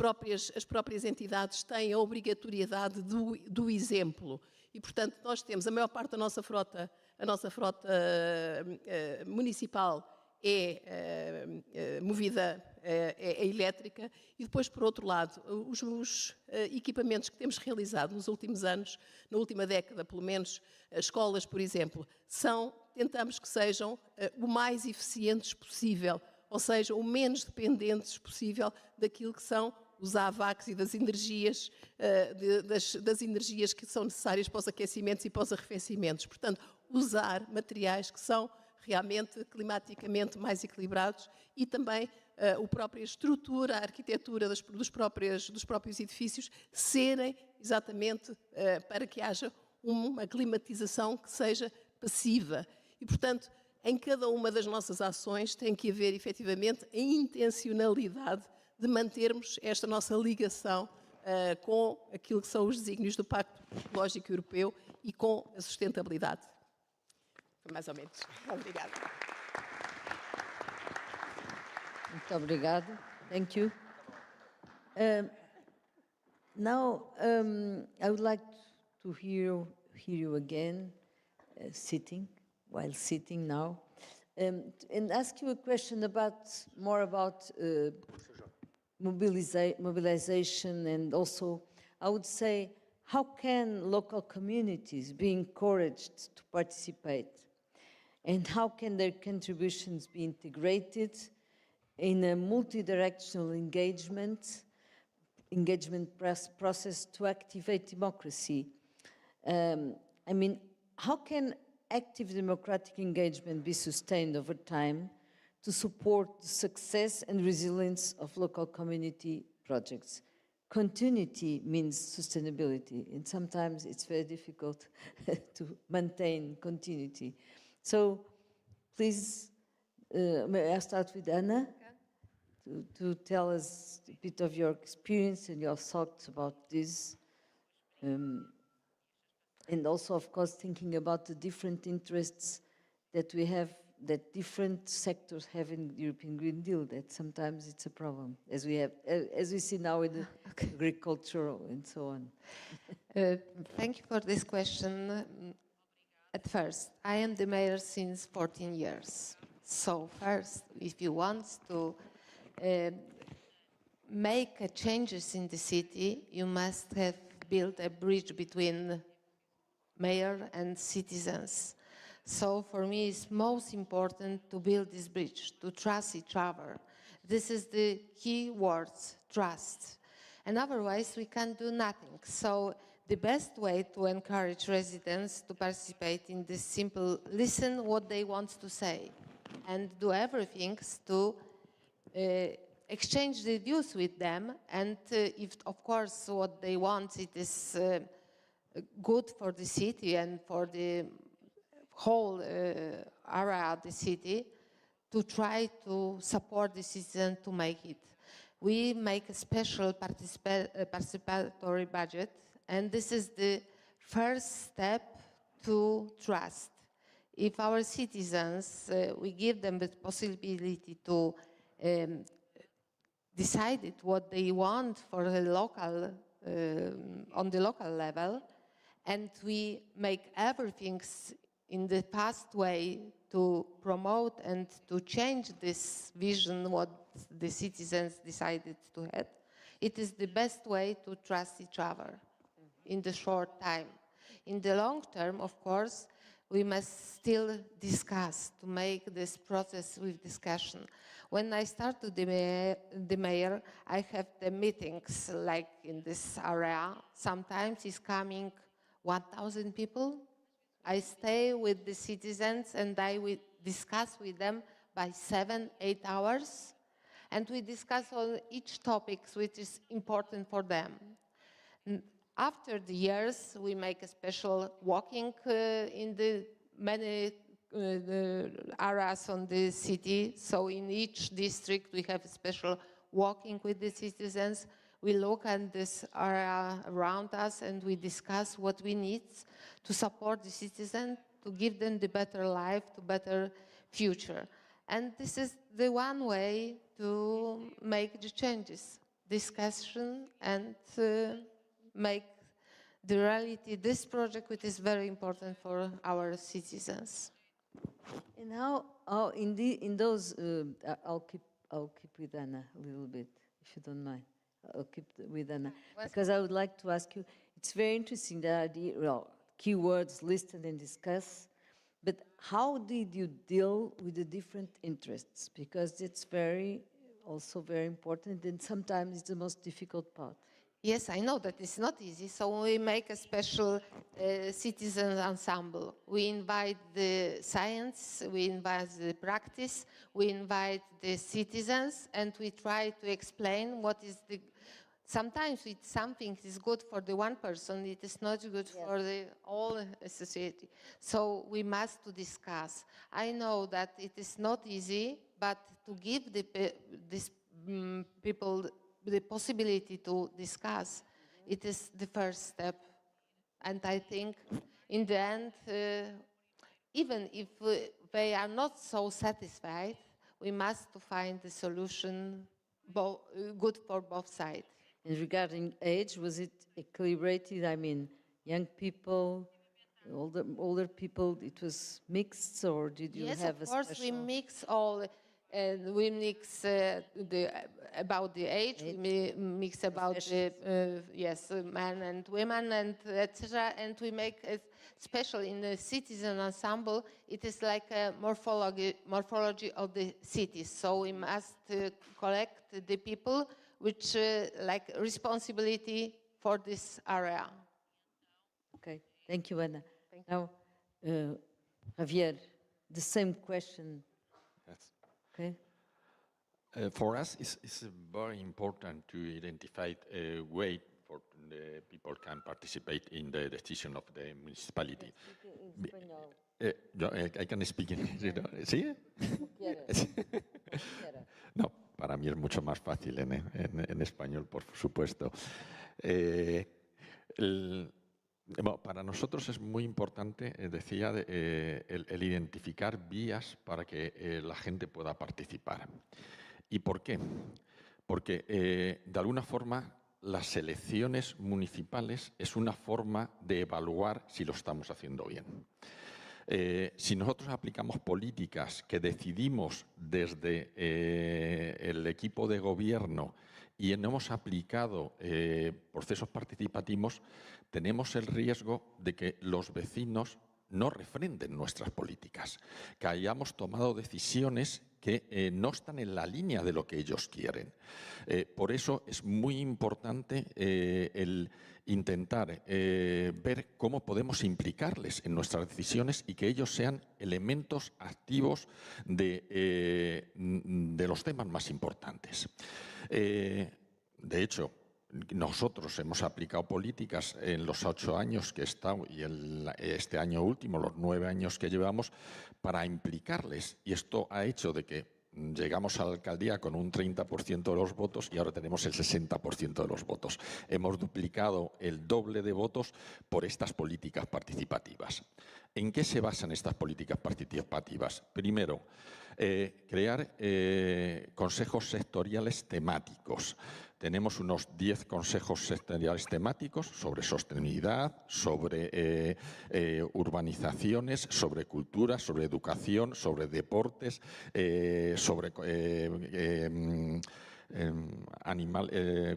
próprias entidades têm a obrigatoriedade do exemplo. E, portanto, nós temos a maior parte da nossa frota municipal movida é elétrica e depois, por outro lado, os equipamentos que temos realizado nos últimos anos, na última década pelo menos, as escolas, por exemplo, tentamos que sejam o mais eficientes possível, ou seja, o menos dependentes possível daquilo que são os AVACs e das energias que são necessárias para os aquecimentos e para os arrefecimentos. Portanto, usar materiais que são realmente climaticamente mais equilibrados e também a própria estrutura, a arquitetura dos próprios edifícios serem exatamente para que haja uma climatização que seja passiva. E, portanto, em cada uma das nossas ações tem que haver efetivamente a intencionalidade de mantermos esta nossa ligação com aquilo que são os desígnios do Pacto Ecológico Europeu e com a sustentabilidade. Foi mais ou menos. Obrigada. Muito obrigado. Thank you. Now, I would like to hear you again, while sitting now, and ask you a question more about mobilization, and also, I would say, how can local communities be encouraged to participate? And how can their contributions be integrated in a multi-directional engagement process to activate democracy? I mean, how can active democratic engagement be sustained over time to support the success and resilience of local community projects? Continuity means sustainability, and sometimes it's very difficult to maintain continuity. So please, may I start with Anna to tell us a bit of your experience and your thoughts about this, and also, of course, thinking about the different interests that we have, that different sectors have in the European Green Deal, that sometimes it's a problem, as we see now in the agricultural and so on. Thank you for this question. At first, I am the mayor since 14 years. So first, if you want to make changes in the city, you must have built a bridge between mayor and citizens. So for me, it's most important to build this bridge, to trust each other. This is the key word, trust. And otherwise, we can't do nothing. So the best way to encourage residents to participate in this simple listen what they want to say and do everything to exchange the views with them. And if, of course, what they want, it is good for the city and for the whole area of the city, to try to support the citizen to make it. We make a special participatory budget, and this is the first step to trust. If our citizens, we give them the possibility to decide what they want for the local, on the local level, and we make everything in the fast way to promote and to change this vision what the citizens decided to have, it is the best way to trust each other in the short time. In the long term, of course, we must still discuss to make this process with discussion. When I started the mayor, I have the meetings like in this area. Sometimes it's coming 1,000 people. I stay with the citizens and I will discuss with them by 7-8 hours. And we discuss on each topic which is important for them. After the years, we make a special walking in the many areas on the city. So in each district, we have a special walking with the citizens. We look at this area around us and we discuss what we need to support the citizen, to give them the better life, to better future. And this is the one way to make the changes, discussion and make the reality this project, which is very important for our citizens. And how in those, I'll keep with Anna a little bit, if you don't mind. I'll keep with Anna, because I would like to ask you, it's very interesting, the idea, well, keywords, listen and discuss, but how did you deal with the different interests? Because it's also very important, and sometimes it's the most difficult part. Yes, I know that it's not easy, so we make a special citizen ensemble. We invite the science, we invite the practice, we invite the citizens, and we try to explain what is the... Sometimes it's something is good for the one person, it is not good for the whole society. So we must to discuss. I know that it is not easy, but to give these people the possibility to discuss it is the first step. And I think in the end, even if they are not so satisfied, we must find a solution good for both sides. And regarding age, was it equilibrated? I mean, young people, older people, it was mixed, or did you Yes, have of a course, special? we mix all, and we mix about the age, we mix about the, men and women, and etc. And we make, especially in the citizen ensemble, it is like a morphology of the cities. So we must collect the people which like responsibility for this area. Okay, thank you, Anna. Now, Javier, the same question. Yes. Okay. For us, it's very important to identify a way for the people can participate in the decision of the municipality. I can speak in English, ¿no? ¿Sí? No, para mí es mucho más fácil en español, por supuesto. Bueno, para nosotros es muy importante, decía, el identificar vías para que la gente pueda participar. ¿Y por qué? Porque, de alguna forma, las elecciones municipales es una forma de evaluar si lo estamos haciendo bien. Si nosotros aplicamos políticas que decidimos desde el equipo de gobierno y no hemos aplicado procesos participativos, tenemos el riesgo de que los vecinos no refrenden nuestras políticas, que hayamos tomado decisiones que no están en la línea de lo que ellos quieren. Por eso es muy importante el intentar ver cómo podemos implicarles en nuestras decisiones y que ellos sean elementos activos de los temas más importantes. De hecho, nosotros hemos aplicado políticas en los 8 años que he estado y este año último, los 9 años que llevamos, para implicarles. Y esto ha hecho de que llegamos a la alcaldía con un 30% de los votos y ahora tenemos el 60% de los votos. Hemos duplicado el doble de votos por estas políticas participativas. ¿En qué se basan estas políticas participativas? Primero, crear consejos sectoriales temáticos. Tenemos unos 10 consejos sectoriales temáticos sobre sostenibilidad, sobre urbanizaciones, sobre cultura, sobre educación, sobre deportes, sobre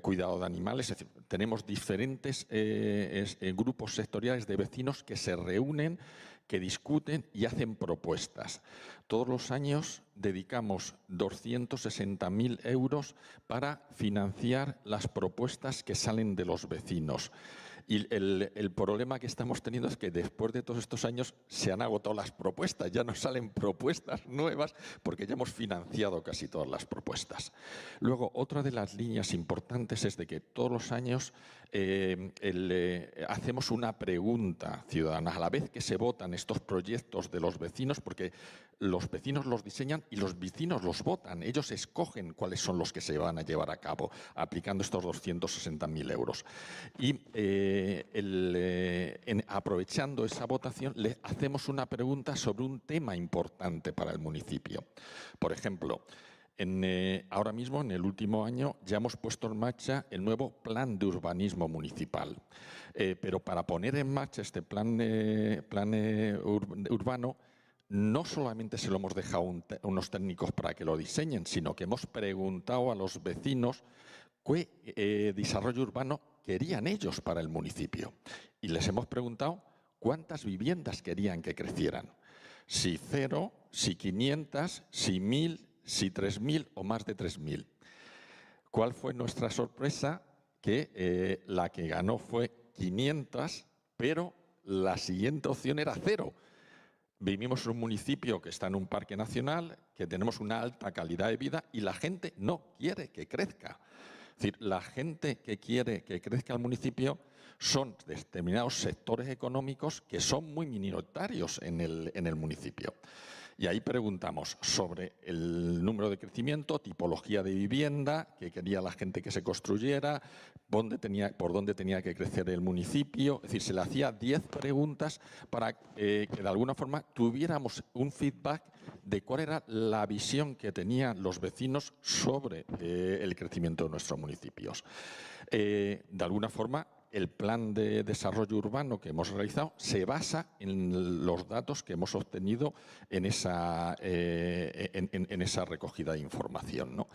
cuidado de animales. Es decir, tenemos diferentes grupos sectoriales de vecinos que se reúnen, que discuten y hacen propuestas. Todos los años dedicamos 260.000 euros para financiar las propuestas que salen de los vecinos. Y el problema que estamos teniendo es que después de todos estos años se han agotado las propuestas, ya no salen propuestas nuevas porque ya hemos financiado casi todas las propuestas. Luego, otra de las líneas importantes es de que todos los años hacemos una pregunta ciudadana a la vez que se votan estos proyectos de los vecinos, porque los vecinos los diseñan y los vecinos los votan. Ellos escogen cuáles son los que se van a llevar a cabo aplicando estos 260.000 euros. Y aprovechando esa votación, le hacemos una pregunta sobre un tema importante para el municipio. Por ejemplo, ahora mismo, en el último año, ya hemos puesto en marcha el nuevo plan de urbanismo municipal. Pero para poner en marcha este plan urbano, no solamente se lo hemos dejado a unos técnicos para que lo diseñen, sino que hemos preguntado a los vecinos qué desarrollo urbano querían ellos para el municipio. Y les hemos preguntado cuántas viviendas querían que crecieran. Si 0, si 500, si 1.000, si 3.000 o más de 3.000. ¿Cuál fue nuestra sorpresa? Que la que ganó fue 500, pero la siguiente opción era 0. Vivimos en un municipio que está en un parque nacional, que tenemos una alta calidad de vida y la gente no quiere que crezca. Es decir, la gente que quiere que crezca el municipio son determinados sectores económicos que son muy minoritarios en el municipio. Y ahí preguntamos sobre el número de crecimiento, tipología de vivienda, que quería la gente que se construyera, por dónde tenía que crecer el municipio. Es decir, se le hacía 10 preguntas para que de alguna forma tuviéramos un feedback de cuál era la visión que tenían los vecinos sobre el crecimiento de nuestros municipios. De alguna forma, el plan de desarrollo urbano que hemos realizado se basa en los datos que hemos obtenido en esa recogida de información, ¿no?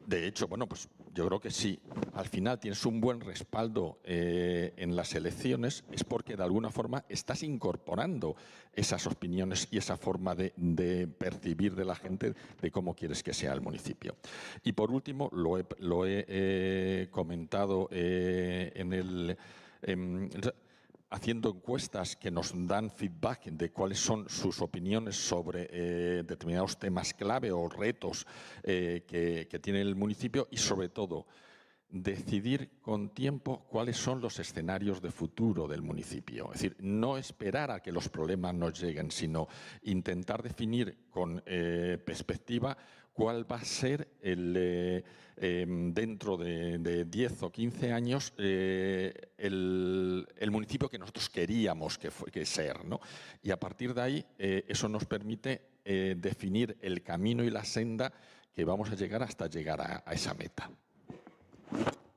De hecho, bueno, pues yo creo que sí, al final tienes un buen respaldo en las elecciones, es porque de alguna forma estás incorporando esas opiniones y esa forma de percibir de la gente de cómo quieres que sea el municipio. Y por último, lo he comentado haciendo encuestas que nos dan feedback de cuáles son sus opiniones sobre determinados temas clave o retos que tiene el municipio y, sobre todo, decidir con tiempo cuáles son los escenarios de futuro del municipio. Es decir, no esperar a que los problemas nos lleguen, sino intentar definir con perspectiva cuál va a ser dentro de 10 o 15 años el municipio que nosotros queríamos que ser, ¿no? Y a partir de ahí eso nos permite definir el camino y la senda que vamos a llegar hasta llegar a esa meta.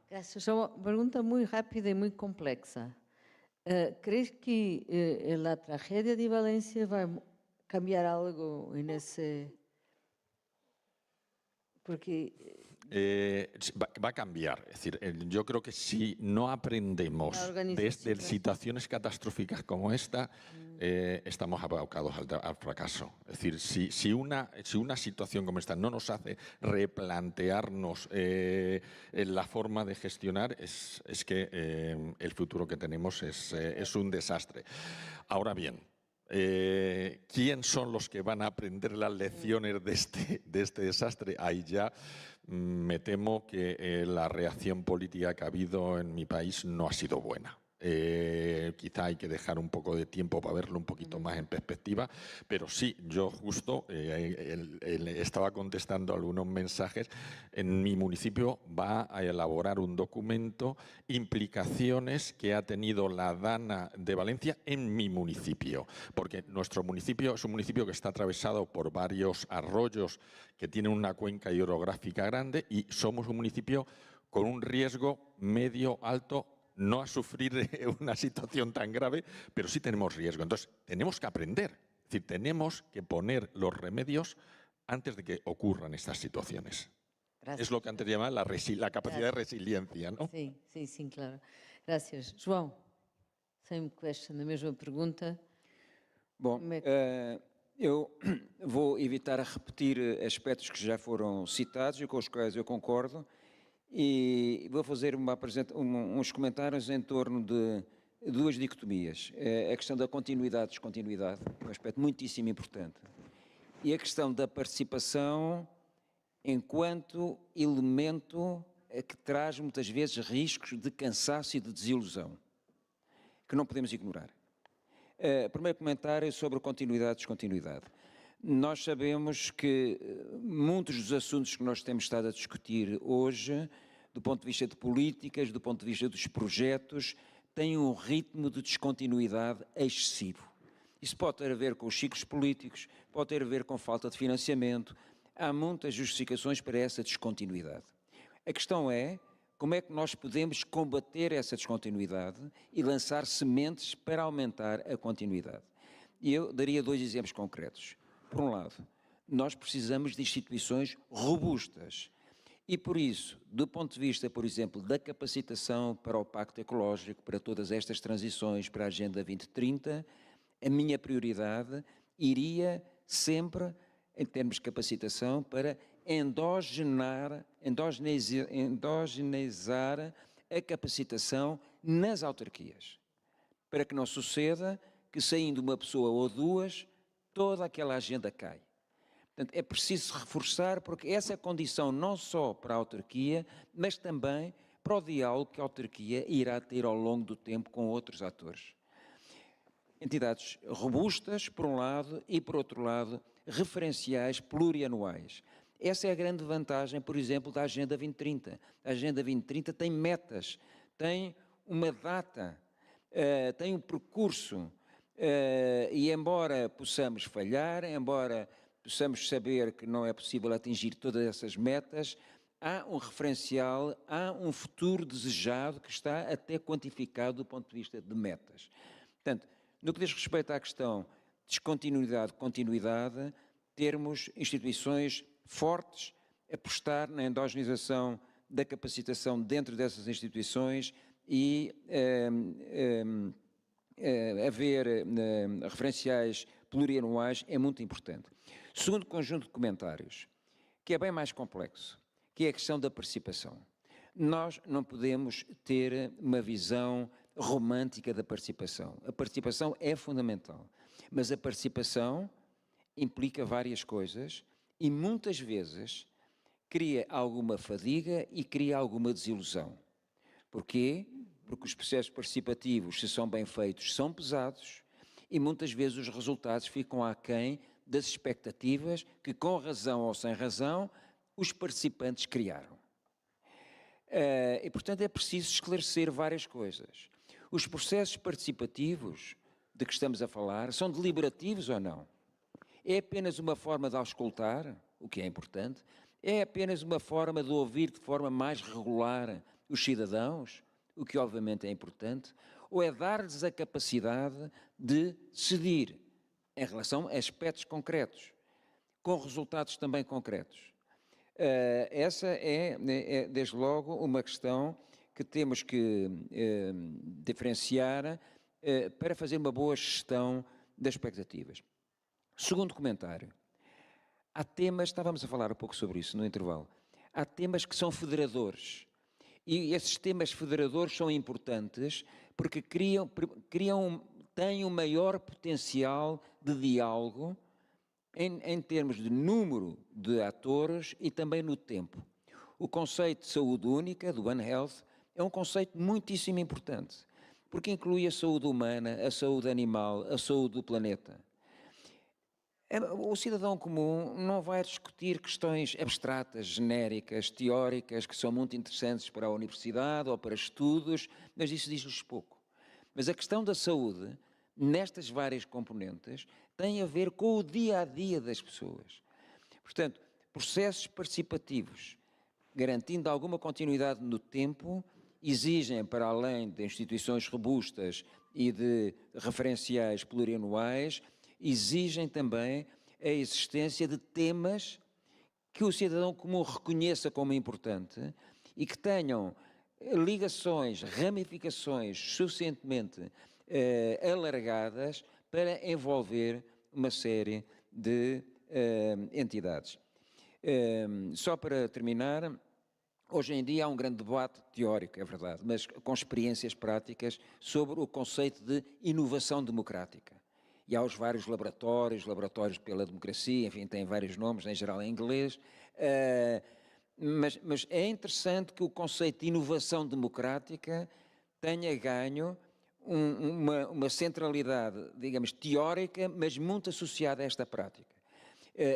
Gracias. É uma pergunta muito rápida e muito complexa. ¿Crees que la tragedia de Valencia va a cambiar algo en ese...? Porque... Va a cambiar. Es decir, yo creo que si no aprendemos de situaciones catastróficas como esta, estamos abocados al fracaso. Es decir, si una situación como esta no nos hace replantearnos la forma de gestionar, es que el futuro que tenemos es un desastre. Ahora bien, ¿quién son los que van a aprender las lecciones de este desastre? Ahí ya me temo que la reacción política que ha habido en mi país no ha sido buena. Quizá hay que dejar un poco de tiempo para verlo un poquito más en perspectiva, pero sí, yo justo estaba contestando algunos mensajes. En mi municipio va a elaborar un documento, implicaciones que ha tenido la Dana de Valencia en mi municipio, porque nuestro municipio es un municipio que está atravesado por varios arroyos que tienen una cuenca hidrográfica grande y somos un municipio con un riesgo medio alto, no a sufrir una situación tan grave, pero sí tenemos riesgo. Entonces, tenemos que aprender, es decir, tenemos que poner los remedios antes de que ocurran estas situaciones. Gracias. Es lo que antes llamaba la capacidad de resiliencia, ¿no? Sim, claro. Gracias. João, same question, a mesma pergunta. Bom, eu vou evitar repetir aspectos que já foram citados e com os quais eu concordo, e vou fazer uns comentários em torno de duas dicotomias. A questão da continuidade e descontinuidade, é um aspecto muitíssimo importante, e a questão da participação enquanto elemento que traz muitas vezes riscos de cansaço e de desilusão, que não podemos ignorar. Primeiro comentário sobre continuidade e descontinuidade. Nós sabemos que muitos dos assuntos que nós temos estado a discutir hoje, do ponto de vista de políticas, do ponto de vista dos projetos, têm um ritmo de descontinuidade excessivo. Isso pode ter a ver com os ciclos políticos, pode ter a ver com falta de financiamento. Há muitas justificações para essa descontinuidade. A questão é como é que nós podemos combater essa descontinuidade e lançar sementes para aumentar a continuidade. E eu daria dois exemplos concretos. Por um lado, nós precisamos de instituições robustas e, por isso, do ponto de vista, por exemplo, da capacitação para o Pacto Ecológico, para todas estas transições, para a Agenda 2030, a minha prioridade iria sempre, em termos de capacitação, para endogenizar a capacitação nas autarquias, para que não suceda que, saindo uma pessoa ou duas, toda aquela agenda cai. Portanto, é preciso reforçar, porque essa é a condição não só para a autarquia, mas também para o diálogo que a autarquia irá ter ao longo do tempo com outros atores. entidades robustas, por um lado, e, por outro lado, referenciais plurianuais. Essa é a grande vantagem, por exemplo, da Agenda 2030. A Agenda 2030 tem metas, tem uma data, tem um percurso, e embora possamos falhar, embora possamos saber que não é possível atingir todas essas metas, há um referencial, há um futuro desejado que está até quantificado do ponto de vista de metas. Portanto, no que diz respeito à questão de descontinuidade, continuidade, termos instituições fortes, apostar na endogenização da capacitação dentro dessas instituições e haver referenciais plurianuais é muito importante. Segundo conjunto de comentários, que é bem mais complexo, que é a questão da participação. Nós não podemos ter uma visão romântica da participação. A participação é fundamental, mas a participação implica várias coisas e muitas vezes cria alguma fadiga e cria alguma desilusão. Porquê? Porque os processos participativos, se são bem feitos, são pesados e muitas vezes os resultados ficam aquém das expectativas que, com razão ou sem razão, os participantes criaram. E, portanto, é preciso esclarecer várias coisas. Os processos participativos de que estamos a falar são deliberativos ou não? É apenas uma forma de auscultar, o que é importante? É apenas uma forma de ouvir de forma mais regular os cidadãos, o que obviamente é importante? Ou é dar-lhes a capacidade de decidir em relação a aspectos concretos, com resultados também concretos? Essa é, desde logo, uma questão que temos que diferenciar para fazer uma boa gestão das expectativas. Segundo comentário, há temas, estávamos a falar um pouco sobre isso no intervalo, há temas que são federadores e esses temas federadores são importantes porque têm um maior potencial de diálogo em termos de número de atores e também no tempo. O conceito de saúde única, do One Health, é um conceito muitíssimo importante, porque inclui a saúde humana, a saúde animal, a saúde do planeta. O cidadão comum não vai discutir questões abstratas, genéricas, teóricas, que são muito interessantes para a universidade ou para estudos, mas isso diz-lhes pouco. Mas a questão da saúde, nestas várias componentes, tem a ver com o dia-a-dia das pessoas. Portanto, processos participativos, garantindo alguma continuidade no tempo, exigem, para além de instituições robustas e de referenciais plurianuais, exigem também a existência de temas que o cidadão comum reconheça como importante e que tenham ligações, ramificações suficientemente alargadas para envolver uma série de entidades. Só para terminar, hoje em dia há um grande debate teórico, é verdade, mas com experiências práticas sobre o conceito de inovação democrática. E há os vários laboratórios pela democracia, enfim, têm vários nomes, em geral em inglês, mas é interessante que o conceito de inovação democrática tenha ganho uma centralidade, digamos, teórica, mas muito associada a esta prática.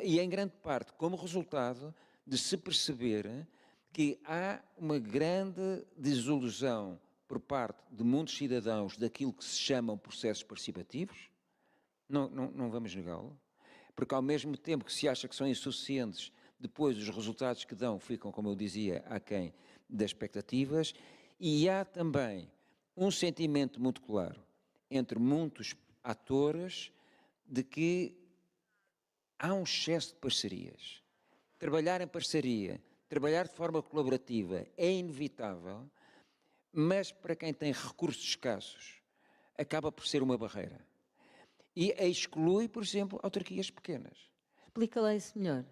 E em grande parte como resultado de se perceber que há uma grande desilusão por parte de muitos cidadãos daquilo que se chamam processos participativos. Não vamos negá-lo, porque ao mesmo tempo que se acha que são insuficientes, depois os resultados que dão ficam, como eu dizia, aquém das expectativas, e há também um sentimento muito claro entre muitos atores de que há um excesso de parcerias. Trabalhar em parceria, trabalhar de forma colaborativa é inevitável, mas para quem tem recursos escassos, acaba por ser uma barreira. E exclui, por exemplo, autarquias pequenas. Explica lá isso melhor.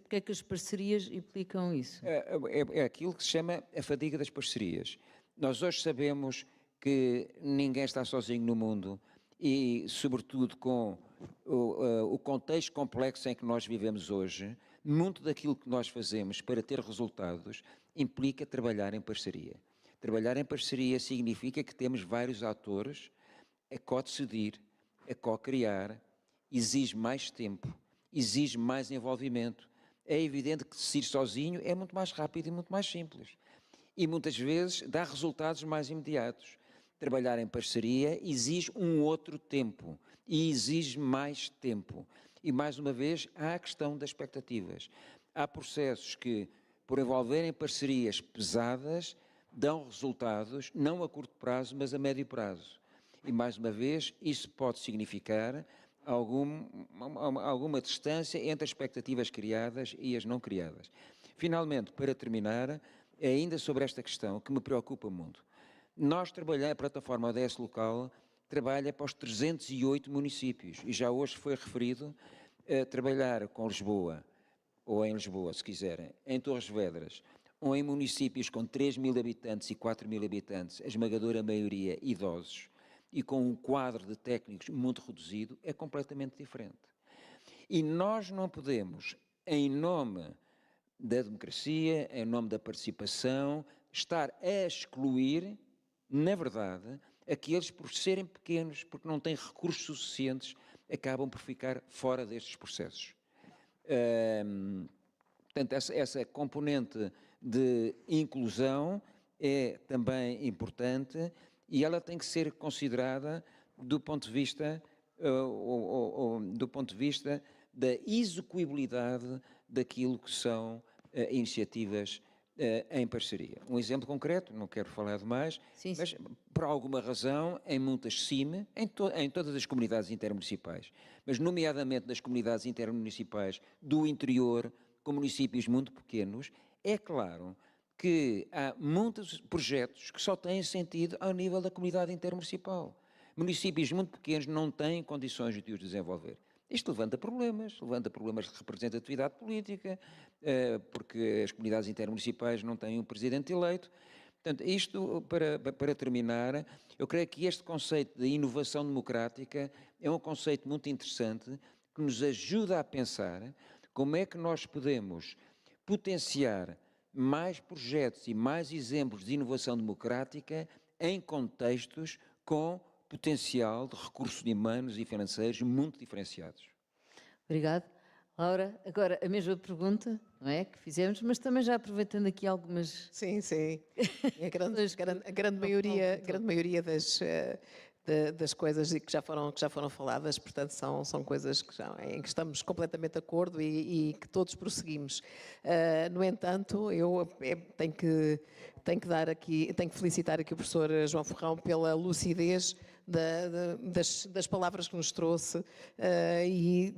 Porque é que as parcerias implicam isso? É aquilo que se chama a fadiga das parcerias. Nós hoje sabemos que ninguém está sozinho no mundo e, sobretudo, com o contexto complexo em que nós vivemos hoje, muito daquilo que nós fazemos para ter resultados implica trabalhar em parceria. Trabalhar em parceria significa que temos vários atores a co-decidir, a co-criar, exige mais tempo, exige mais envolvimento. É evidente que decidir sozinho é muito mais rápido e muito mais simples. E muitas vezes dá resultados mais imediatos. Trabalhar em parceria exige um outro tempo e exige mais tempo. E mais uma vez há a questão das expectativas. Há processos que, por envolverem parcerias pesadas, dão resultados não a curto prazo, mas a médio prazo. E mais uma vez isso pode significar alguma distância entre as expectativas criadas e as não criadas. Finalmente, para terminar, ainda sobre esta questão que me preocupa muito. Nós trabalhamos, a plataforma ODS Local trabalha para os 308 municípios e já hoje foi referido trabalhar com Lisboa, ou em Lisboa, se quiserem, em Torres Vedras, ou em municípios com 3.000 habitantes e 4.000 habitantes, a esmagadora maioria idosos, e com um quadro de técnicos muito reduzido, é completamente diferente. E nós não podemos, em nome da democracia, em nome da participação, estar a excluir, na verdade, aqueles por serem pequenos, porque não têm recursos suficientes, acabam por ficar fora destes processos. Portanto, essa componente de inclusão é também importante e ela tem que ser considerada do ponto de vista, da execuibilidade daquilo que são iniciativas em parceria. Um exemplo concreto, não quero falar demais, mas por alguma razão, em muitas CIM, em todas as comunidades intermunicipais, mas nomeadamente nas comunidades intermunicipais do interior, com municípios muito pequenos, é claro que há muitos projetos que só têm sentido ao nível da comunidade intermunicipal. Municípios muito pequenos não têm condições de os desenvolver. Isto levanta problemas de representatividade política, porque as comunidades intermunicipais não têm um presidente eleito. Portanto, isto, para terminar, eu creio que este conceito de inovação democrática é um conceito muito interessante que nos ajuda a pensar como é que nós podemos potenciar mais projetos e mais exemplos de inovação democrática em contextos com potencial de recursos humanos e financeiros muito diferenciados. Obrigado. Laura, agora a mesma pergunta, não é, que fizemos, mas também já aproveitando aqui algumas... Sim, sim. A grande maioria das coisas que já foram faladas, portanto, são coisas em que estamos completamente de acordo e que todos prosseguimos. No entanto, eu tenho que felicitar aqui o professor João Ferrão pela lucidez das palavras que nos trouxe e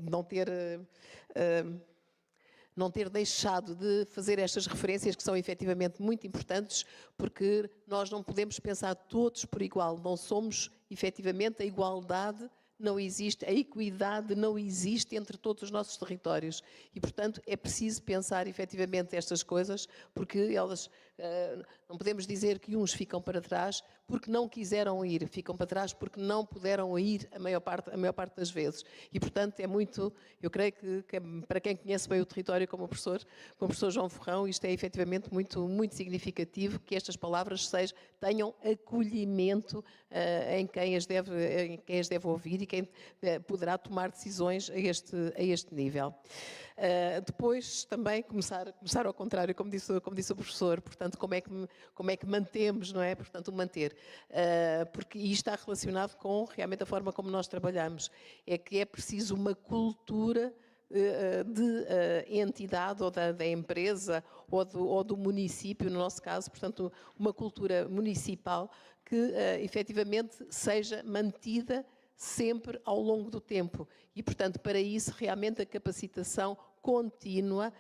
não ter deixado de fazer estas referências que são efetivamente muito importantes, porque nós não podemos pensar todos por igual, não somos efetivamente a igualdade, não existe, a equidade não existe entre todos os nossos territórios e, portanto, é preciso pensar efetivamente estas coisas, porque elas, não podemos dizer que uns ficam para trás porque não quiseram ir, ficam para trás porque não puderam ir a maior parte das vezes. E, portanto, é muito, eu creio que para quem conhece bem o território como o professor João Ferrão, isto é efetivamente muito, muito significativo que estas palavras tenham acolhimento em quem as deve ouvir e quem poderá tomar decisões a este nível. Depois também começar ao contrário, como disse o professor, portanto, como é que mantemos, não é? Portanto, o manter. Porque isto está relacionado com realmente a forma como nós trabalhamos. É que é preciso uma cultura de entidade ou da empresa ou do município, no nosso caso, portanto, uma cultura municipal que efetivamente seja mantida sempre ao longo do tempo. E, portanto, para isso, realmente a capacitação contínua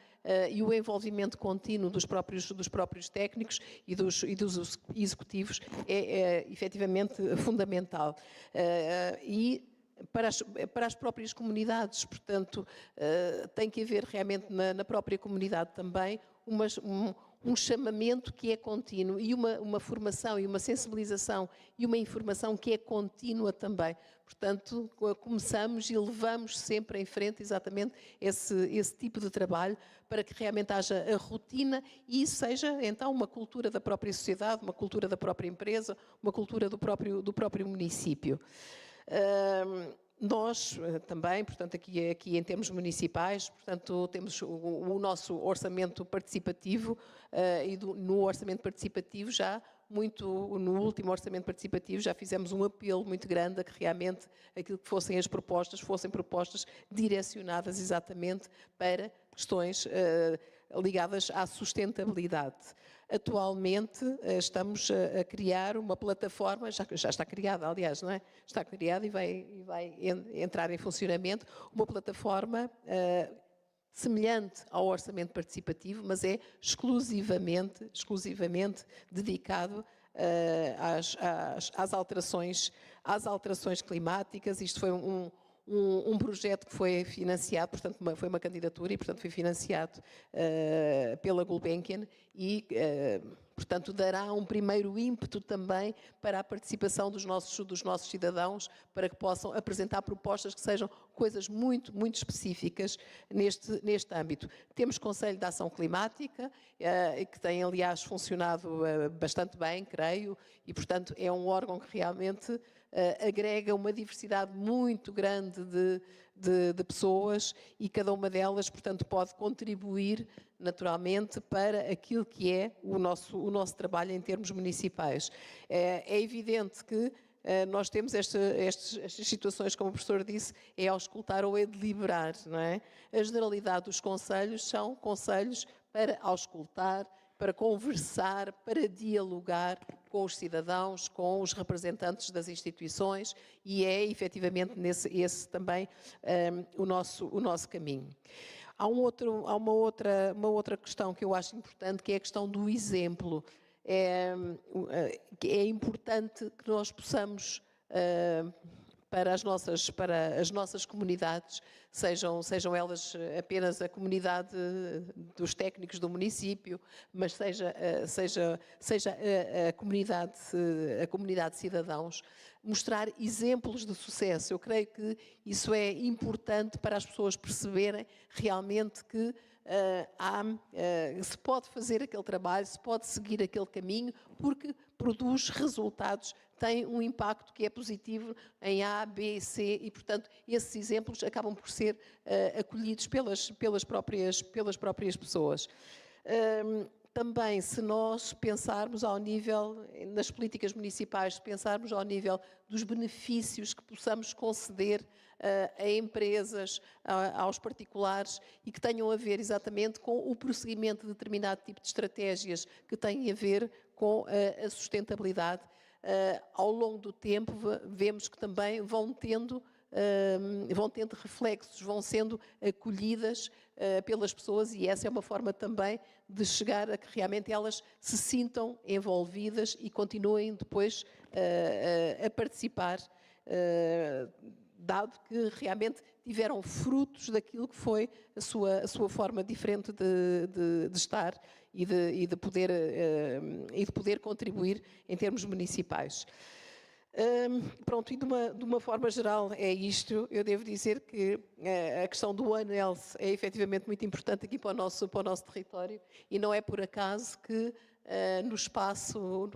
e o envolvimento contínuo dos próprios técnicos e dos executivos é efetivamente fundamental. E para as próprias comunidades, portanto, tem que haver realmente na própria comunidade também um chamamento que é contínuo e uma formação e uma sensibilização e uma informação que é contínua também. Portanto, começamos e levamos sempre em frente exatamente esse tipo de trabalho para que realmente haja a rotina e isso seja então uma cultura da própria sociedade, uma cultura da própria empresa, uma cultura do próprio município. Nós também, portanto, aqui em termos municipais, portanto, temos o nosso orçamento participativo e no orçamento participativo já no último orçamento participativo já fizemos um apelo muito grande a que realmente aquilo que fossem as propostas fossem propostas direcionadas exatamente para questões ligadas à sustentabilidade. Atualmente estamos a criar uma plataforma, já está criada, aliás, não é? Está criada e vai entrar em funcionamento, uma plataforma semelhante ao orçamento participativo, mas é exclusivamente dedicado às alterações climáticas. Isto foi um projeto que foi financiado, portanto, foi uma candidatura e, portanto, foi financiado pela Gulbenkian e, portanto, dará um primeiro ímpeto também para a participação dos nossos cidadãos, para que possam apresentar propostas que sejam coisas muito, muito específicas neste âmbito. Temos Conselho de Ação Climática, que tem, aliás, funcionado bastante bem, creio, e, portanto, é um órgão que realmente agrega uma diversidade muito grande de pessoas e cada uma delas, portanto, pode contribuir naturalmente para aquilo que é o nosso trabalho em termos municipais. É evidente que nós temos estas situações, como o professor disse, é auscultar ou é deliberar, não é? A generalidade dos conselhos são conselhos para auscultar, para conversar, para dialogar com os cidadãos, com os representantes das instituições e é efetivamente esse também o nosso caminho. Há uma outra questão que eu acho importante, que é a questão do exemplo. É importante que nós possamos, para as nossas comunidades, sejam elas apenas a comunidade dos técnicos do município, mas seja a comunidade de cidadãos, mostrar exemplos de sucesso. Eu creio que isso é importante para as pessoas perceberem realmente que se pode fazer aquele trabalho, se pode seguir aquele caminho, porque produz resultados, tem um impacto que é positivo em A, B, C e, portanto, esses exemplos acabam por ser acolhidos pelas próprias pessoas. Também, se nós pensarmos ao nível, nas políticas municipais, pensarmos ao nível dos benefícios que possamos conceder a empresas, aos particulares e que tenham a ver exatamente com o prosseguimento de determinado tipo de estratégias que têm a ver com a sustentabilidade, ao longo do tempo vemos que também vão tendo reflexos, vão sendo acolhidas pelas pessoas e essa é uma forma também de chegar a que realmente elas se sintam envolvidas e continuem depois a participar, dado que realmente tiveram frutos daquilo que foi a sua forma diferente de estar e de poder contribuir em termos municipais. Pronto, e de uma forma geral é isto. Eu devo dizer que a questão do One Health é efetivamente muito importante aqui para o nosso território e não é por acaso que no espaço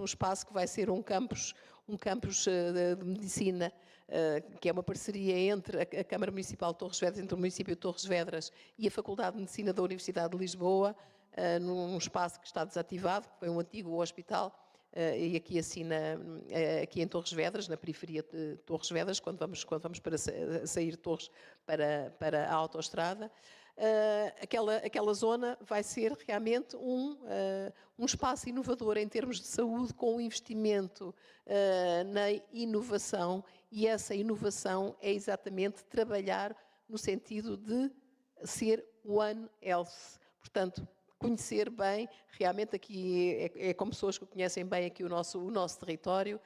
que vai ser um campus de medicina, que é uma parceria entre a Câmara Municipal de Torres Vedras, entre o município de Torres Vedras e a Faculdade de Medicina da Universidade de Lisboa, num espaço que está desativado, que foi um antigo hospital, e aqui aqui em Torres Vedras, na periferia de Torres Vedras, quando vamos para sair de Torres para a autoestrada. Aquela zona vai ser realmente um espaço inovador em termos de saúde, com um investimento na inovação, e essa inovação é exatamente trabalhar no sentido de ser One Health. Portanto, conhecer bem, realmente aqui é como pessoas que conhecem bem aqui o nosso território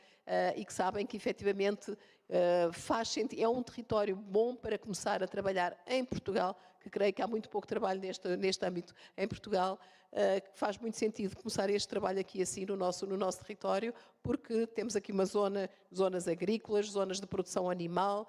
e que sabem que efetivamente é um território bom para começar a trabalhar em Portugal, que creio que há muito pouco trabalho neste âmbito em Portugal, que faz muito sentido começar este trabalho aqui assim no nosso território, porque temos aqui zonas agrícolas, zonas de produção animal,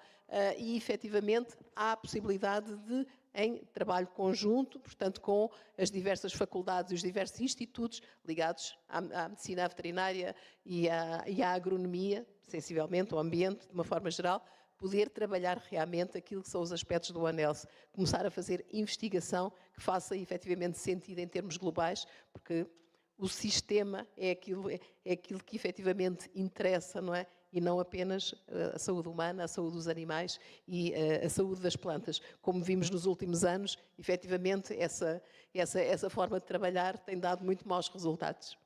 e efetivamente há a possibilidade de, em trabalho conjunto, portanto com as diversas faculdades e os diversos institutos ligados à medicina veterinária e à agronomia, sensivelmente, ao ambiente, de uma forma geral, poder trabalhar realmente aquilo que são os aspectos do One Health, começar a fazer investigação que faça efetivamente sentido em termos globais, porque o sistema é aquilo que efetivamente interessa, não é? E não apenas a saúde humana, a saúde dos animais e a saúde das plantas. Como vimos nos últimos anos, efetivamente essa forma de trabalhar tem dado muito maus resultados.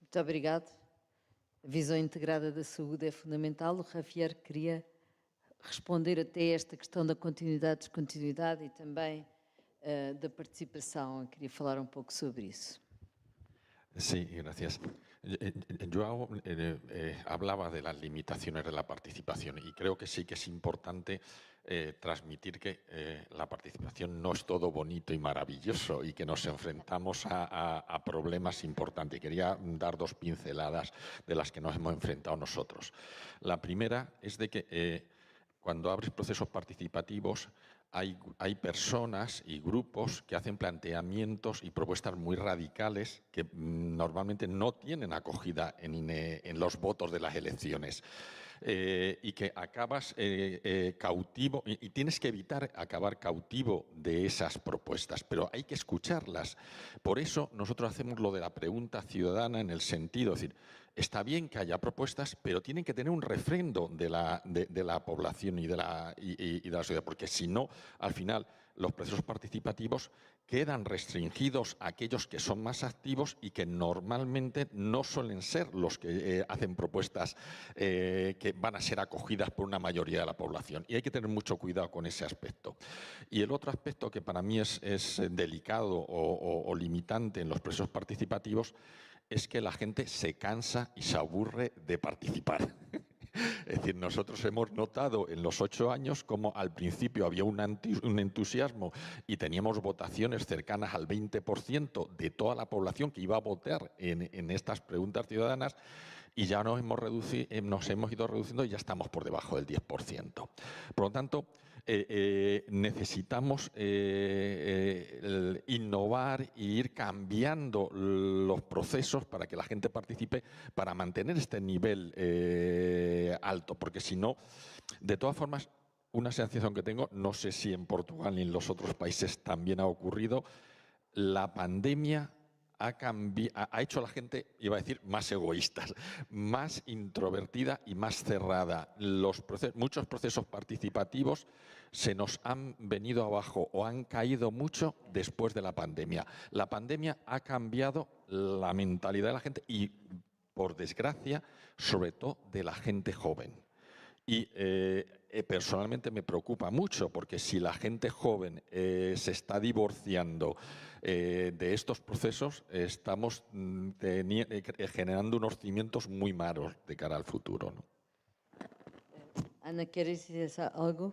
Muito obrigado. A visão integrada da saúde é fundamental. O Javier queria responder até esta questão da continuidade, descontinuidade e também da participação. Eu queria falar um pouco sobre isso. Sí, gracias. Yo hablaba de las limitaciones de la participación y creo que sí que es importante transmitir que la participación no es todo bonito y maravilloso y que nos enfrentamos a problemas importantes. Y quería dar dos pinceladas de las que nos hemos enfrentado nosotros. La primera es de que cuando abres procesos participativos hay personas y grupos que hacen planteamientos y propuestas muy radicales que normalmente no tienen acogida en los votos de las elecciones. Y que acabas cautivo, y tienes que evitar acabar cautivo de esas propuestas, pero hay que escucharlas. Por eso nosotros hacemos lo de la pregunta ciudadana en el sentido, es decir, está bien que haya propuestas, pero tienen que tener un refrendo de la población y de la sociedad, porque si no, al final, los procesos participativos quedan restringidos a aquellos que son más activos y que normalmente no suelen ser los que hacen propuestas que van a ser acogidas por una mayoría de la población. Y hay que tener mucho cuidado con ese aspecto. Y el otro aspecto que para mí es delicado o limitante en los procesos participativos es que la gente se cansa y se aburre de participar. Es decir, nosotros hemos notado en los 8 años como al principio había un entusiasmo y teníamos votaciones cercanas al 20% de toda la población que iba a votar en estas preguntas ciudadanas, y ya nos hemos ido reduciendo y ya estamos por debajo del 10%. Por lo tanto, necesitamos innovar e ir cambiando los procesos para que la gente participe, para mantener este nivel alto, porque si no, de todas formas, una sensación que tengo, no sé si en Portugal y en los otros países también ha ocurrido, la pandemia ha hecho a la gente, iba a decir, más egoístas, más introvertida y más cerrada. Muchos procesos participativos se nos han venido abajo o han caído mucho después de la pandemia. La pandemia ha cambiado la mentalidad de la gente y, por desgracia, sobre todo de la gente joven. Y personalmente me preocupa mucho, porque si la gente joven se está divorciando de estos procesos, estamos generando unos cimientos muy malos de cara al futuro, ¿no? Ana, ¿quieres decir algo?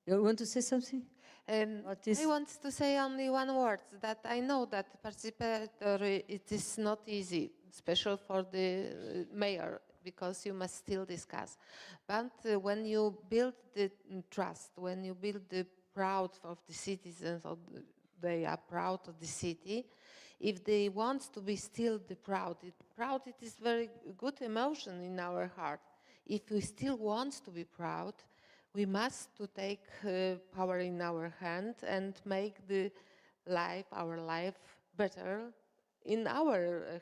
You want to say something? I want to say only one word, that I know that participatory, it is not easy, especially for the mayor, because you must still discuss. But when you build the trust, when you build the proud of the citizens, they are proud of the city, if they want to be still the proud, it is very good emotion in our heart. If we still want to be proud, we must to take power in our hand and make our life better in our,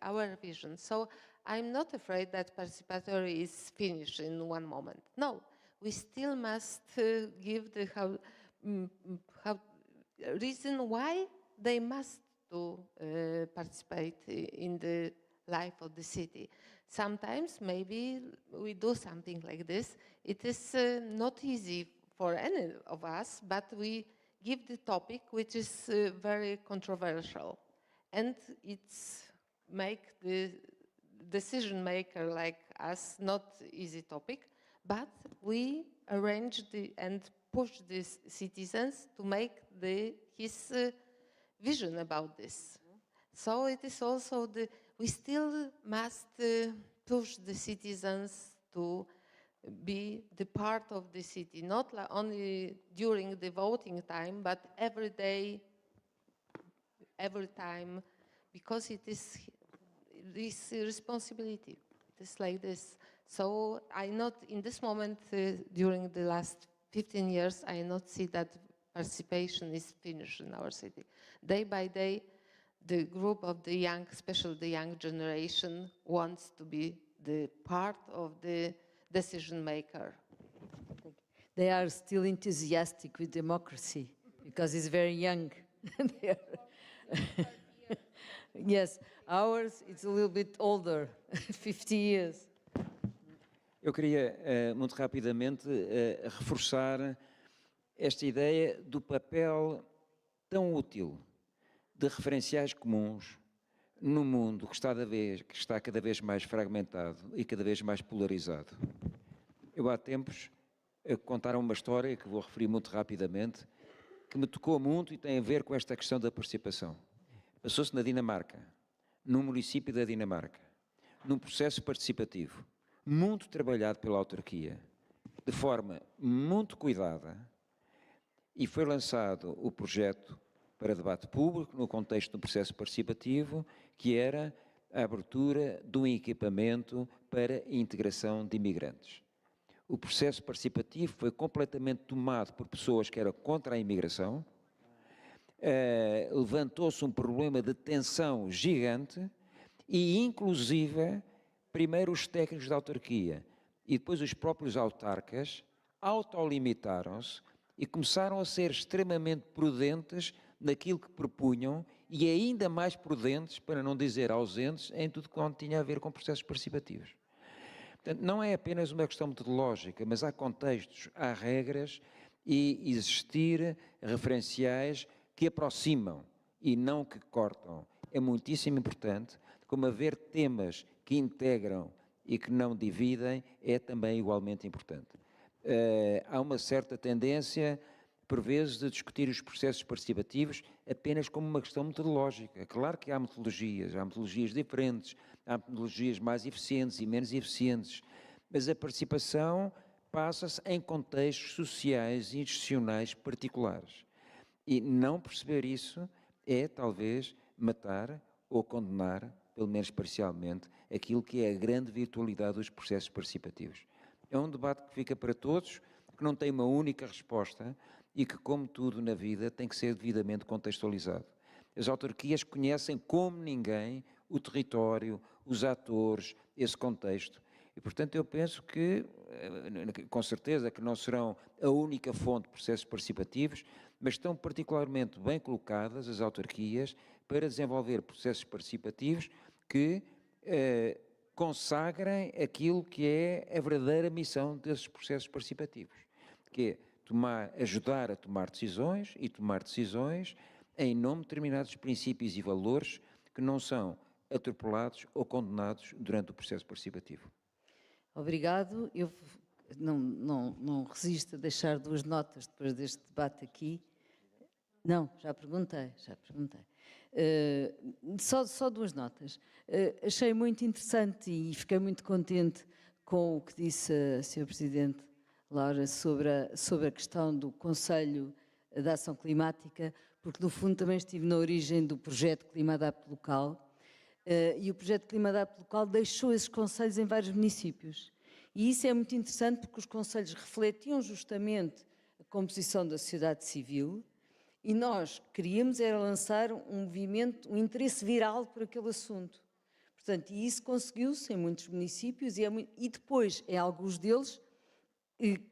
our vision. So I'm not afraid that participatory is finished in one moment. No, we still must give the reason why they must to participate in the life of the city. Sometimes maybe we do something like this. It is not easy for any of us, but we give the topic which is very controversial, and it's make the decision maker like us not easy topic, but we arrange and push the citizens to make his vision about this. So it is also we still must push the citizens to be the part of the city, not only during the voting time, but every day, every time, because it is this responsibility. It is like this. So I not in this moment during the last 15 years, I not see that participation is finished in our city. Day by day, the group of the young, especially the young generation, wants to be the part of the decision maker. They are still enthusiastic with democracy because it's very young. They are- Yes, ours it's a little bit older, 50 years. Eu queria, muito rapidamente, reforçar esta ideia do papel tão útil de referenciais comuns num mundo que está cada vez mais fragmentado e cada vez mais polarizado. Eu há tempos contaram uma história que vou referir muito rapidamente, que me tocou muito e tem a ver com esta questão da participação. Passou-se na Dinamarca, num município da Dinamarca, num processo participativo, muito trabalhado pela autarquia, de forma muito cuidada, e foi lançado o projeto para debate público no contexto do processo participativo, que era a abertura de um equipamento para a integração de imigrantes. O processo participativo foi completamente tomado por pessoas que eram contra a imigração, levantou-se um problema de tensão gigante e, inclusive, primeiro os técnicos da autarquia e depois os próprios autarcas autolimitaram-se e começaram a ser extremamente prudentes naquilo que propunham e ainda mais prudentes, para não dizer ausentes, em tudo quanto tinha a ver com processos participativos. Portanto, não é apenas uma questão metodológica, mas há contextos, há regras e existir referenciais que aproximam e não que cortam. É muitíssimo importante, como haver temas que integram e que não dividem é também igualmente importante. Há uma certa tendência, por vezes, de discutir os processos participativos apenas como uma questão metodológica. Claro que há metodologias diferentes, há metodologias mais eficientes e menos eficientes, mas a participação passa-se em contextos sociais e institucionais particulares. E não perceber isso é, talvez, matar ou condenar, pelo menos parcialmente, aquilo que é a grande virtualidade dos processos participativos. É um debate que fica para todos, que não tem uma única resposta e que, como tudo na vida, tem que ser devidamente contextualizado. As autarquias conhecem como ninguém o território, os atores, esse contexto. E, portanto, eu penso que, com certeza, que não serão a única fonte de processos participativos, mas estão particularmente bem colocadas as autarquias para desenvolver processos participativos que consagrem aquilo que é a verdadeira missão desses processos participativos, que é ajudar a tomar decisões e tomar decisões em nome de determinados princípios e valores que não são atropelados ou condenados durante o processo participativo. Obrigado. Eu não resisto a deixar duas notas depois deste debate aqui. Não, já perguntei. Só duas notas. Achei muito interessante e fiquei muito contente com o que disse a Sra. Presidente Laura sobre a questão do Conselho da Ação Climática, porque no fundo também estive na origem do projeto Clima Adapte Local, e o projeto Clima Adapte Local deixou esses conselhos em vários municípios. E isso é muito interessante porque os conselhos refletiam justamente a composição da sociedade civil e nós queríamos era lançar um movimento, um interesse viral por aquele assunto. Portanto, e isso conseguiu-se em muitos municípios e depois, em alguns deles,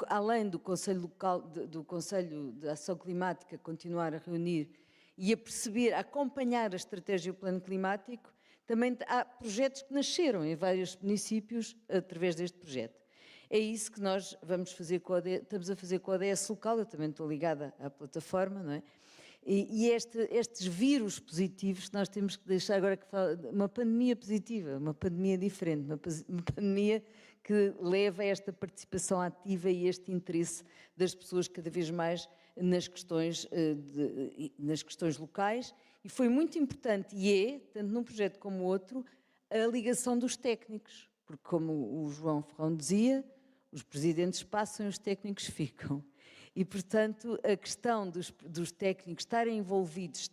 além do Conselho Local, do Conselho de Ação Climática continuar a reunir e a perceber, a acompanhar a estratégia e o plano climático, também há projetos que nasceram em vários municípios através deste projeto. É isso que nós vamos fazer estamos a fazer com a ODS local, eu também estou ligada à plataforma, não é? E estes vírus positivos que nós temos que deixar agora, uma pandemia positiva, uma pandemia diferente, uma pandemia que leva a esta participação ativa e este interesse das pessoas cada vez mais nas questões locais. E foi muito importante, e é, tanto num projeto como outro, a ligação dos técnicos, porque como o João Ferrão dizia, os presidentes passam e os técnicos ficam. E, portanto, a questão dos técnicos estarem envolvidos,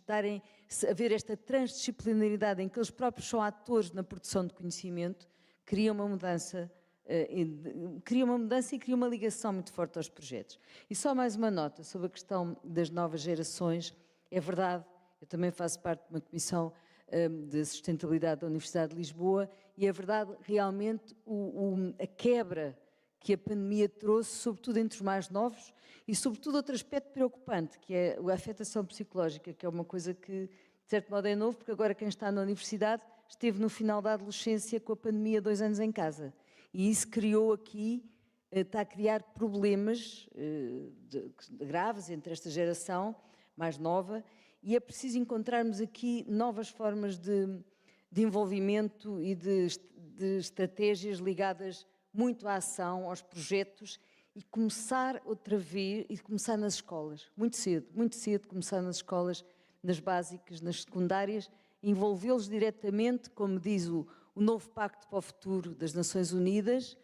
haver esta transdisciplinaridade em que eles próprios são atores na produção de conhecimento, cria uma mudança e cria uma ligação muito forte aos projetos. E só mais uma nota sobre a questão das novas gerações. É verdade, eu também faço parte de uma comissão de sustentabilidade da Universidade de Lisboa e é verdade realmente a quebra que a pandemia trouxe, sobretudo entre os mais novos, e sobretudo outro aspecto preocupante, que é a afetação psicológica, que é uma coisa que, de certo modo, é novo, porque agora quem está na universidade esteve no final da adolescência com a pandemia 2 anos em casa. E isso criou aqui, está a criar problemas graves entre esta geração mais nova, e é preciso encontrarmos aqui novas formas de envolvimento e de estratégias ligadas muito à ação, aos projetos, e começar outra vez, e começar nas escolas, muito cedo começar nas escolas, nas básicas, nas secundárias, envolvê-los diretamente, como diz o novo Pacto para o Futuro das Nações Unidas,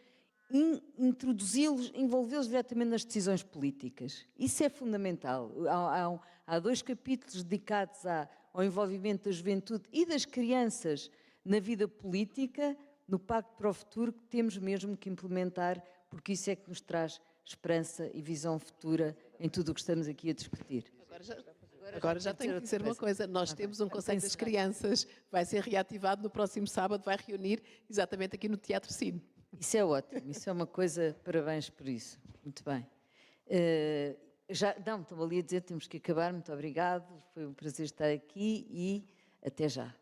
introduzi-los, envolvê-los diretamente nas decisões políticas. Isso é fundamental. Há 2 capítulos dedicados ao envolvimento da juventude e das crianças na vida política, no Pacto para o Futuro, que temos mesmo que implementar, porque isso é que nos traz esperança e visão futura em tudo o que estamos aqui a discutir. Agora já tenho que dizer uma coisa. Nós temos um Conselho das Crianças, vai ser reativado no próximo sábado, vai reunir exatamente aqui no Teatro Cine. Isso é ótimo, isso é uma coisa, parabéns por isso. Muito bem. Estou ali a dizer, temos que acabar, muito obrigado, foi um prazer estar aqui e até já.